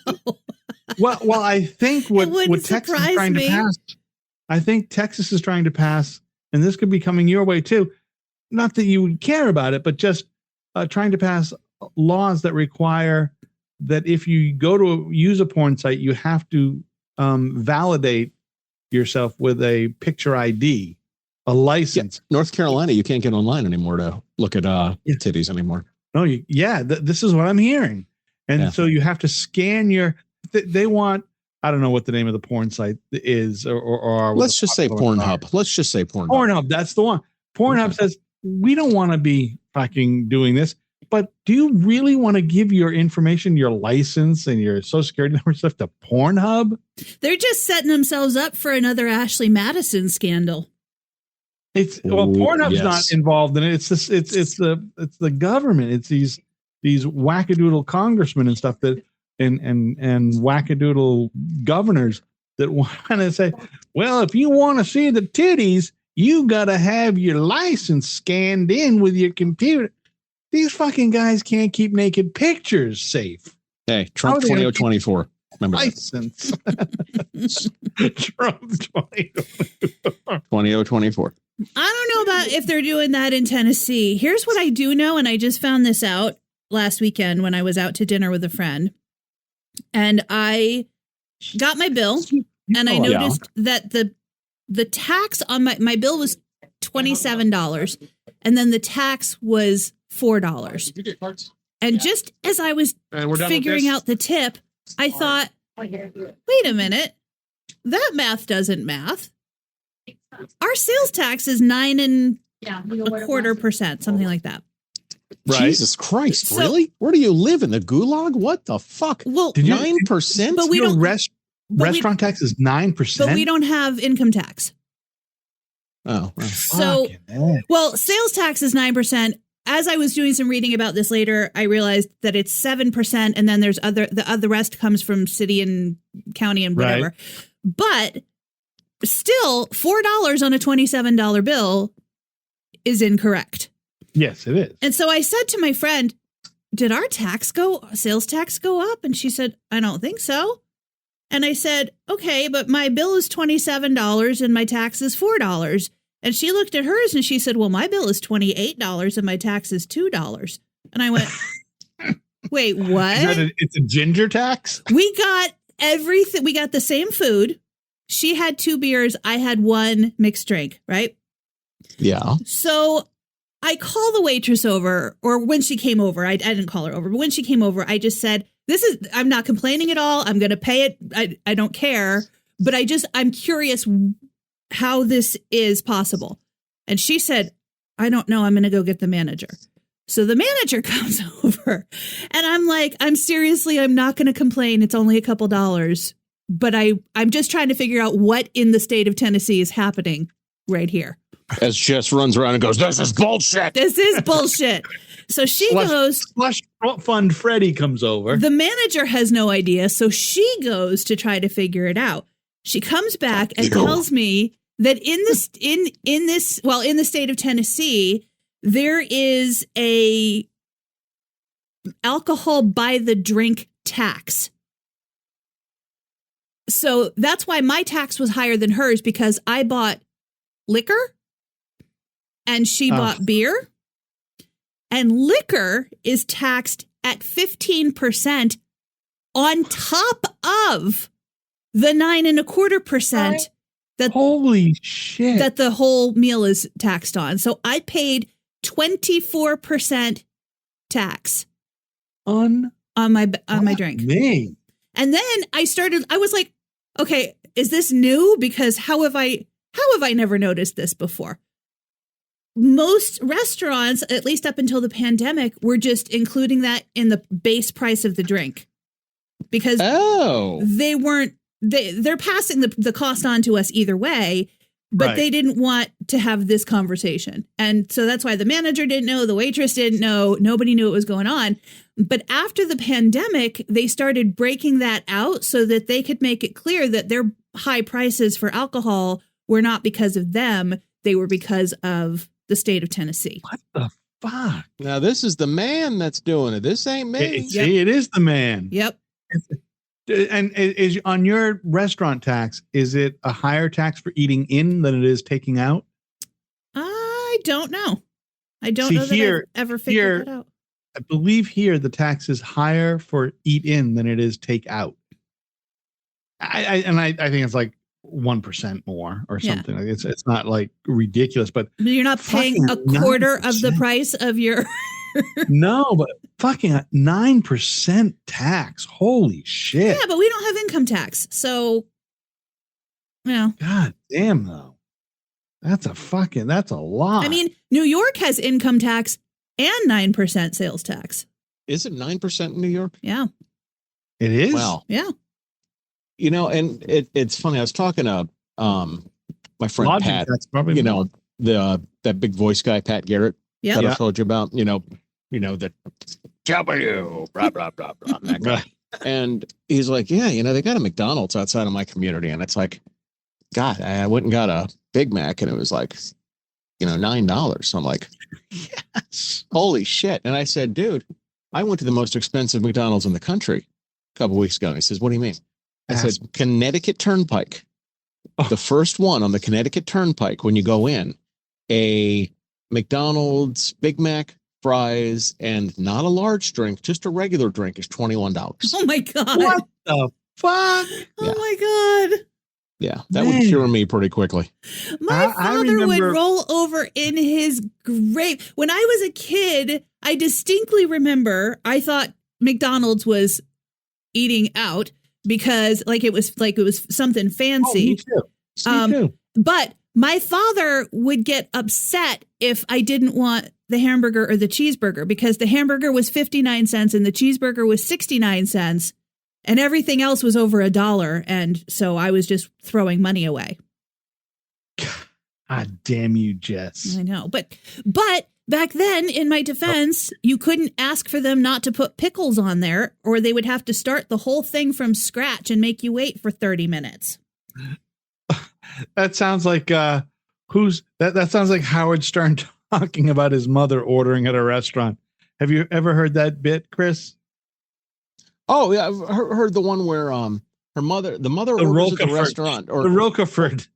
Well, I think what Texas is trying to pass. I think Texas is trying to pass, and this could be coming your way too. Not that you would care about it, but just trying to pass laws that require that if you go to use a porn site, you have to validate yourself with a picture ID, a license. Yeah. North Carolina, you can't get online anymore to look at titties anymore. No, this is what I'm hearing. And so you have to scan they want, I don't know what the name of the porn site is, or let's just say Pornhub. Let's just say Pornhub. Pornhub, that's the one. Pornhub says, we don't want to be fucking doing this, but do you really want to give your information, your license and your social security number stuff to Pornhub? They're just setting themselves up for another Ashley Madison scandal. Pornhub's not involved in it. It's the government. It's these wackadoodle congressmen and stuff that and wackadoodle governors that want to say, well, if you want to see the titties, you got to have your license scanned in with your computer. These fucking guys can't keep naked pictures safe. Hey, Trump 2024. Remember license. Trump 2024. I don't know about if they're doing that in Tennessee. Here's what I do know, and I just found this out last weekend when I was out to dinner with a friend. And I got my bill, and I noticed that the tax on my bill was $27, and then the tax was $4. And just as I was figuring out the tip, I thought, wait a minute, that math doesn't math. Our sales tax is 9.25%, something like that. Right. Jesus Christ! Really? Where do you live, in the gulag? What the fuck? Well, 9%. But we don't. Restaurant tax is 9%. But we don't have income tax. Oh, well. So sales tax is 9%. As I was doing some reading about this later, I realized that it's 7%, and then there's the rest comes from city and county and whatever. Right. But still, $4 on a $27 bill is incorrect. Yes, it is. And so I said to my friend, did our sales tax go up? And she said, I don't think so. And I said, okay, but my bill is $27 and my tax is $4. And she looked at hers and she said, well, my bill is $28 and my tax is $2. And I went, wait, what? It's a ginger tax? We got everything. We got the same food. She had 2 beers. I had 1 mixed drink, right? Yeah. So I call the waitress over, or when she came over, I didn't call her over, but when she came over, I just said, I'm not complaining at all. I'm going to pay it. I don't care. But I'm curious how this is possible. And she said, I don't know. I'm going to go get the manager. So the manager comes over and I'm like, I'm not going to complain. It's only a couple dollars. But I'm just trying to figure out what in the state of Tennessee is happening right here. As Jess runs around and goes, this is bullshit. This is bullshit. So she goes. Slush Fund Freddy comes over. The manager has no idea. So she goes to try to figure it out. She comes back and tells me that in the state of Tennessee, there is a alcohol by the drink tax. So that's why my tax was higher than hers, because I bought liquor and she bought beer. And liquor is taxed at 15% on top of the 9.25% that holy shit that the whole meal is taxed on. So I paid 24% tax on my drink. Me. And then I was like, okay, is this new? Because how have I never noticed this before? Most restaurants, at least up until the pandemic, were just including that in the base price of the drink, because they're passing the cost on to us either way, but they didn't want to have this conversation. And so that's why the manager didn't know, the waitress didn't know, nobody knew what was going on. But after the pandemic, they started breaking that out so that they could make it clear that their high prices for alcohol were not because of them. They were because of the state of Tennessee. What the fuck? Now, this is the man that's doing it. This ain't me. It is the man. Yep. And is on your restaurant tax, is it a higher tax for eating in than it is taking out? I don't know. I don't know that I've ever figured that out. I believe here the tax is higher for eat in than it is take out. I think it's like 1% more or something. Like it's not like ridiculous, but you're not paying a quarter of the price of your. No, but fucking 9% tax. Holy shit. Yeah, but we don't have income tax. So, God damn, though. That's a lot. I mean, New York has income tax and 9% sales tax. Is it 9% in New York? Yeah. It is? Wow. Yeah. And it's funny. I was talking to my friend Lodging Pat, tax probably that big voice guy, Pat Garrett, that I told you about, that W, blah, blah, blah, blah, that guy. And he's like, yeah, they got a McDonald's outside of my community. And it's like, God, I went and got a Big Mac and it was like, $9. So I'm like, yes, holy shit. And I said, dude, I went to the most expensive McDonald's in the country a couple of weeks ago. And he says, what do you mean? I said, Connecticut Turnpike. The first one on the Connecticut Turnpike, when you go in, a McDonald's Big Mac, fries, and not a large drink, just a regular drink is $21. Oh my God. What the fuck? Oh my God. Yeah, that would cure me pretty quickly. My father would roll over in his grave. When I was a kid, I distinctly remember I thought McDonald's was eating out because it was something fancy. Oh, me too. But my father would get upset if I didn't want the hamburger or the cheeseburger, because the hamburger was 59 cents and the cheeseburger was 69 cents. And everything else was over $1. And so I was just throwing money away. God damn you, Jess. I know. But back then, in my defense, you couldn't ask for them not to put pickles on there, or they would have to start the whole thing from scratch and make you wait for 30 minutes. That sounds like that sounds like Howard Stern talking about his mother ordering at a restaurant. Have you ever heard that bit, Chris? Oh yeah, I've heard the one where the mother orders at the restaurant, or the Rocaford,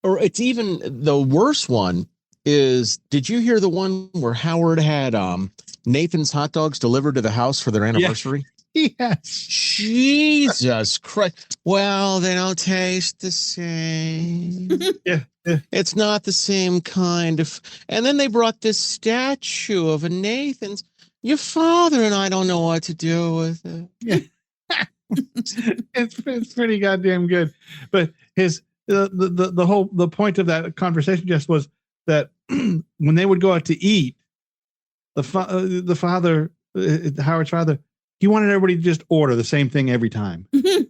or it's even the worse one is, did you hear the one where Howard had Nathan's hot dogs delivered to the house for their anniversary? Yes. Jesus Christ. Well, they don't taste the same. Yeah. It's not the same kind of. And then they brought this statue of a Nathan's. Your father and I don't know what to do with it. Yeah. it's pretty goddamn good. But the point of that conversation just was that when they would go out to eat, the father, Howard's father, he wanted everybody to just order the same thing every time. And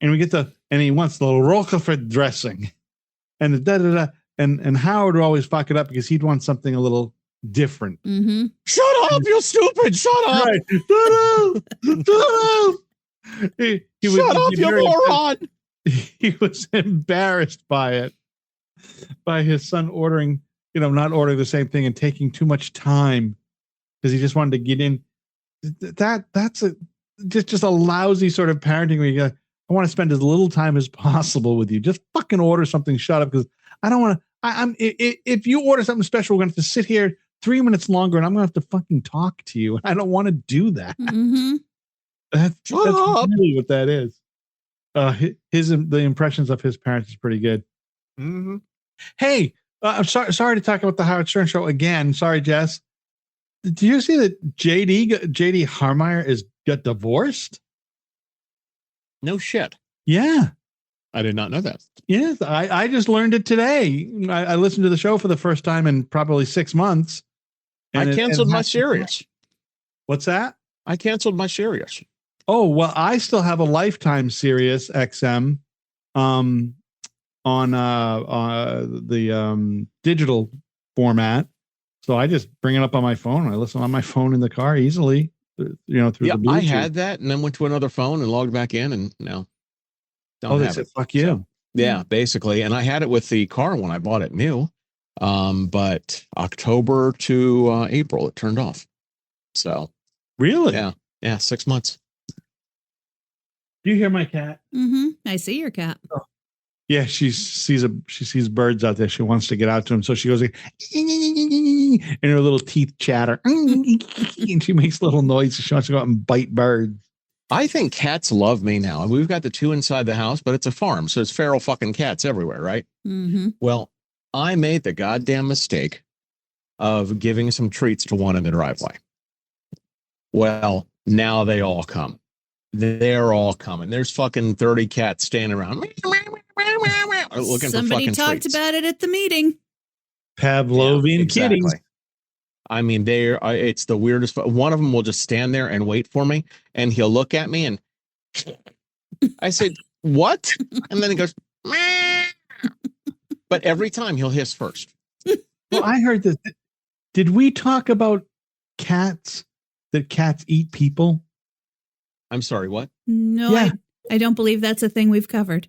and he wants the little Roquefort dressing and the da-da-da. And Howard would always fuck it up because he'd want something a little different. Mm-hmm. Shut up, you stupid. Shut up. Right. Shut up. Shut up, you moron. He was embarrassed by it, by his son ordering, not ordering the same thing and taking too much time because he just wanted to get in. That's just a lousy sort of parenting where you go, I want to spend as little time as possible with you. Just fucking order something. Shut up, because I don't want to. If you order something special, we're going to have to sit here 3 minutes longer, and I'm going to have to fucking talk to you. I don't want to do that. Mm-hmm. That's really what that is. The impressions of his parents is pretty good. Mm-hmm. Hey, I'm sorry to talk about the Howard Stern show again. Sorry, Jess. Did you see that JD Harmeyer got divorced? No shit. Yeah. I did not know that. Yes, I just learned it today. I listened to the show for the first time in probably 6 months. I canceled my Sirius. What's that? I canceled my Sirius. Oh, well, I still have a Lifetime Sirius XM on the digital format. So I just bring it up on my phone. I listen on my phone in the car easily, through the Bluetooth. I had that and then went to another phone and logged back in, and no. They said, fuck you. So, yeah, basically. And I had it with the car when I bought it new. But October to April, it turned off. So. Really? Yeah. 6 months. Do you hear my cat? Mm-hmm. I see your cat. Oh. Yeah, she sees birds out there. She wants to get out to them, so she goes like, and her little teeth chatter, and she makes little noises. She wants to go out and bite birds. I think cats love me now. We've got the 2 inside the house, but it's a farm, so it's feral fucking cats everywhere, right? Mm-hmm. Well, I made the goddamn mistake of giving some treats to one in the driveway. Well, now they all come. They're all coming. There's fucking 30 cats standing around looking Somebody for fucking talked treats. about it at the meeting. Pavlovian kitties. I mean, it's the weirdest. One of them will just stand there and wait for me, and he'll look at me, and I said, "What?" And then he goes, "Meow." But every time he'll hiss first. Well, I heard that. Did we talk about cats? That cats eat people? I'm sorry, what? No, yeah. I don't believe that's a thing we've covered.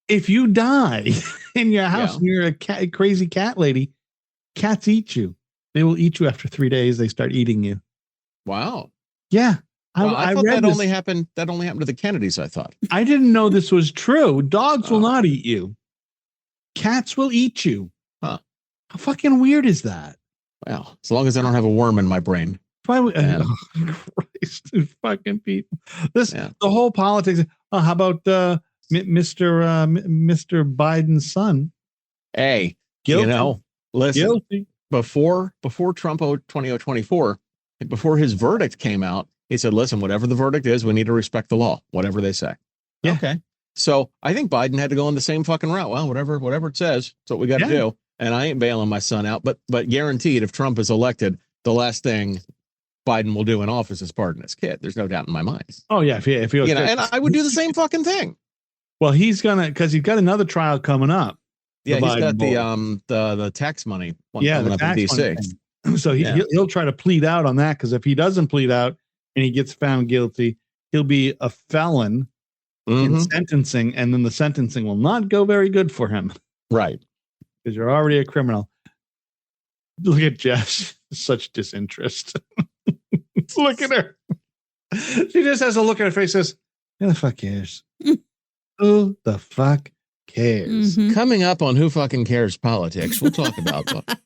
If you die in your house and you're a crazy cat lady, cats eat you. They will eat you after 3 days. They start eating you. Wow. Yeah. I thought that only happened to the Kennedys, I thought. I didn't know this was true. Dogs will not eat you. Cats will eat you. Huh. How fucking weird is that? Well, as long as I don't have a worm in my brain. Oh, Christ, fucking people. The whole politics. How about Mr. Biden's son? Hey, guilty. Listen. Guilty. Before Trump 2024, before his verdict came out, he said, "Listen, whatever the verdict is, we need to respect the law, whatever they say." Yeah. Okay. So I think Biden had to go on the same fucking route. Well, whatever it says, that's what we got to do. And I ain't bailing my son out, but guaranteed, if Trump is elected, the last thing Biden will do in office is pardon his kid. There's no doubt in my mind. Oh yeah, if he was, and I would do the same fucking thing. Well, he's because he's got another trial coming up. Yeah, he's got the tax money. Coming up in DC. So he'll try to plead out on that, because if he doesn't plead out and he gets found guilty, he'll be a felon in sentencing, and then the sentencing will not go very good for him. Right. Because you're already a criminal. Look at Jess. Such disinterest. Look at her. She just has a look at her face, says, "Who the fuck cares? Who the fuck cares? Mhm. Coming up on Who Fucking Cares Politics, we'll talk about that.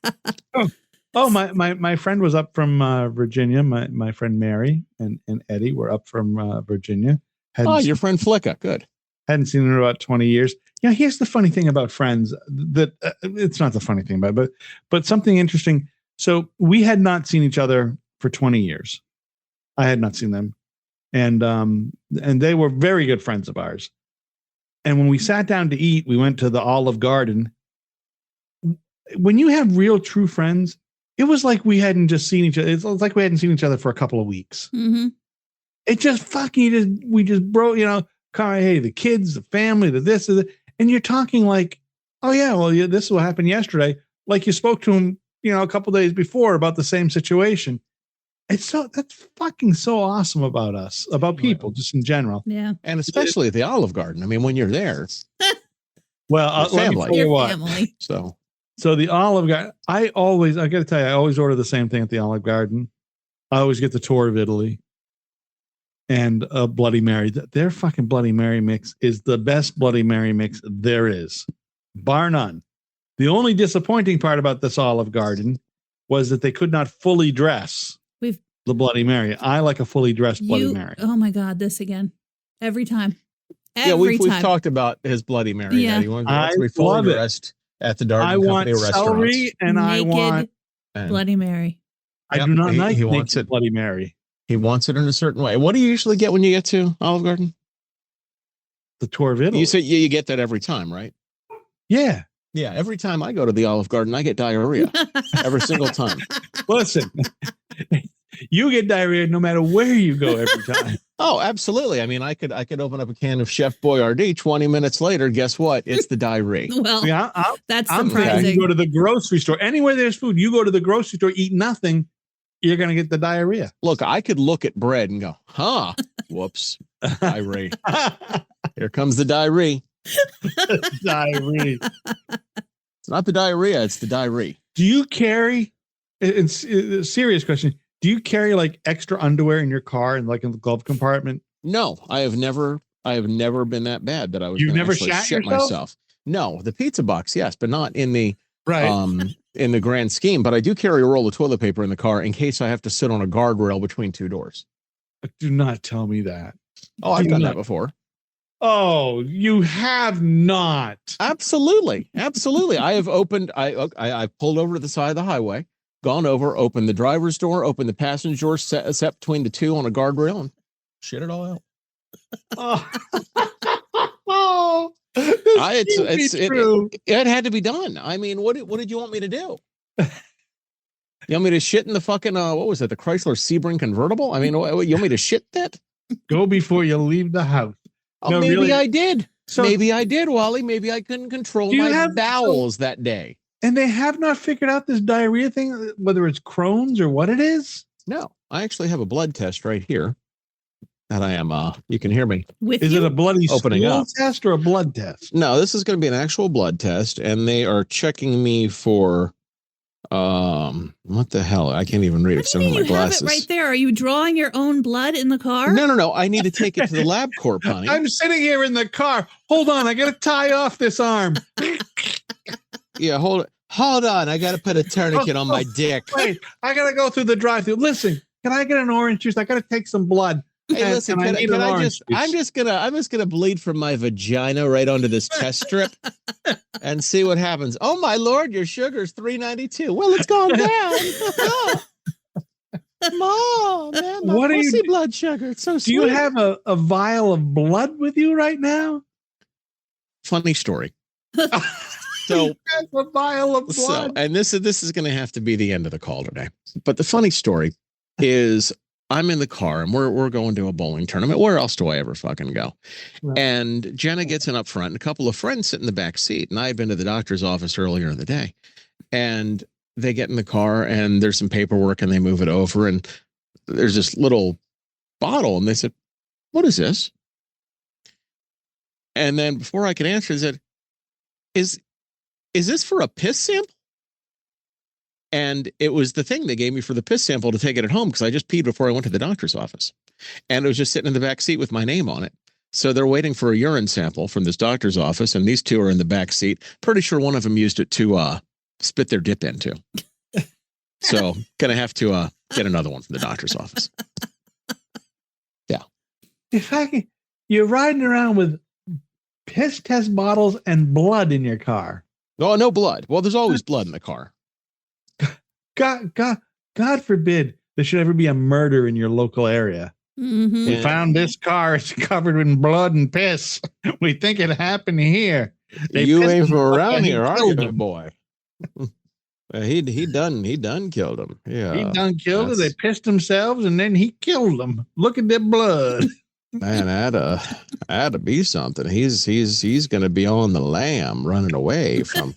My friend was up from Virginia. My friend Mary and Eddie were up from Virginia. Your friend Flicka. Good. Hadn't seen her in about 20 years. Here's the funny thing about friends that it's not the funny thing about it, but something interesting. So we had not seen each other for 20 years. I had not seen them. And they were very good friends of ours. And when we sat down to eat, we went to the Olive Garden. When you have real true friends, it was like we hadn't just seen each other. It's like we hadn't seen each other for a couple of weeks. Mm-hmm. It just we just broke, hey, the kids, the family, the this, and you're talking like, oh yeah, well, this is what happened yesterday. Like you spoke to him, a couple days before about the same situation. That's fucking so awesome about us, about people, just in general. Yeah. And especially at the Olive Garden. I mean, when you're there. Well, let me tell you what. Family. So the Olive Garden, I got to tell you, I always order the same thing at the Olive Garden. I always get the tour of Italy and a Bloody Mary. Their fucking Bloody Mary mix is the best Bloody Mary mix there is, bar none. The only disappointing part about this Olive Garden was that they could not fully dress the Bloody Mary. I like a fully dressed Bloody Mary. Oh my God, this again. Every time. We've talked about his Bloody Mary. Yeah. He wants to be fully dressed at the Darden Company restaurants. Celery and Naked I want Bloody Mary. I do not like he wants it Bloody Mary. He wants it in a certain way. What do you usually get when you get to Olive Garden? The tour of Italy. You say you get that every time, right? Yeah. Yeah. Every time I go to the Olive Garden, I get diarrhea every single time. Listen, you get diarrhea no matter where you go every time. Oh, absolutely. I mean, I could open up a can of Chef Boyardee 20 minutes later. Guess what? It's the diarrhea. Well, that's I'm surprising. You go to the grocery store. Anywhere there's food, you go to the grocery store, eat nothing, you're going to get the diarrhea. Look, I could look at bread and go, whoops, diarrhea. Here comes the diarrhea. Diarrhea. It's not the diarrhea. It's the diarrhea. Do you carry, it's a serious question, do you carry like extra underwear in your car and like in the glove compartment? No, I have never been that bad that I was. You've never shit myself. No, the pizza box, yes, but not in the in the grand scheme. But I do carry a roll of toilet paper in the car in case I have to sit on a guardrail between two doors. Do not tell me that. Oh, I've done that before. Oh, you have not. Absolutely. I have opened. I pulled over to the side of the highway. Gone over, opened the driver's door, opened the passenger door, set between the two on a guardrail, and shit it all out. It had to be done. I mean, what did you want me to do? You want me to shit in the fucking what was it? The Chrysler Sebring convertible? I mean, you want me to shit that? Go before you leave the house. Oh, no, maybe really. I did. Maybe I did, Wally. Maybe I couldn't control my bowels that day. And they have not figured out this diarrhea thing, whether it's Crohn's or what it is? No, I actually have a blood test right here that I am, you can hear me. Is it a bloody opening stool up test or a blood test? No, this is going to be an actual blood test, and they are checking me for, what the hell? I can't even read it because I have my glasses. Have it right there. Are you drawing your own blood in the car? No. I need to take it to the LabCorp, honey. I'm sitting here in the car. Hold on. I got to tie off this arm. Yeah, hold on. I got to put a tourniquet on my dick. Wait, I got to go through the drive-thru. Listen, can I get an orange juice? I got to take some blood. Hey, listen, I'm just gonna bleed from my vagina right onto this test strip and see what happens. Oh my Lord, your sugar's 392. Well, it's gone down. Mom, man, my pussy blood sugar. It's so sweet. Do you have a vial of blood with you right now? Funny story. So a vial of blood. And this is going to have to be the end of the call today. But the funny story is, I'm in the car and we're going to a bowling tournament. Where else do I ever fucking go? Right. And Jenna gets in up front and a couple of friends sit in the back seat. And I had been to the doctor's office earlier in the day, and they get in the car and there's some paperwork and they move it over and there's this little bottle and they said, "What is this?" And then before I could answer, they said, Is this for a piss sample? And it was the thing they gave me for the piss sample to take it at home because I just peed before I went to the doctor's office. And it was just sitting in the back seat with my name on it. So they're waiting for a urine sample from this doctor's office, and these two are in the back seat. Pretty sure one of them used it to spit their dip into. So gonna have to get another one from the doctor's office. Yeah. If I can, you're riding around with piss test bottles and blood in your car. Oh, no blood. Well, there's always blood in the car. God forbid there should ever be a murder in your local area. Mm-hmm. We found this car. It's covered in blood and piss. We think it happened here. You ain't from around here, are you, boy? He done killed him. Yeah, he done killed him. They pissed themselves, and then he killed them. Look at that blood. Man, that'd be something. He's gonna be on the lam, running away from.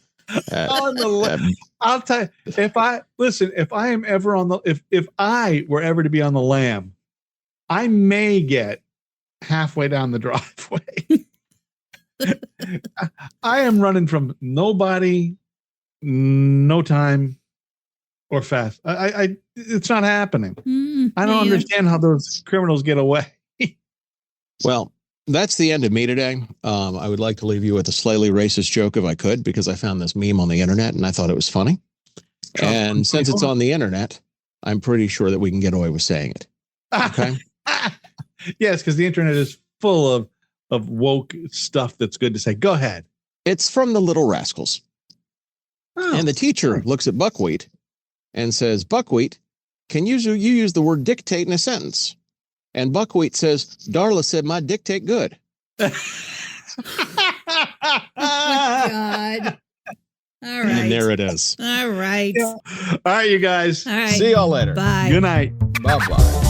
I'll tell you, if I am ever on the, if I were ever to be on the lam, I may get halfway down the driveway. I am running from nobody, no time, or fast. It's not happening. I don't understand how those criminals get away. Well, that's the end of me today. I would like to leave you with a slightly racist joke if I could, because I found this meme on the internet and I thought it was funny. And since it's on the internet, I'm pretty sure that we can get away with saying it. Okay. Yes, because the internet is full of woke stuff that's good to say. Go ahead. It's from the Little Rascals. Oh, and the teacher looks at Buckwheat and says, Buckwheat, can you use the word dictate in a sentence? And Buckwheat says, Darla said my dictate good. Oh, my God. All right. And there it is. All right. Yeah. All right, you guys. All right. See y'all later. Bye. Good night. Bye-bye.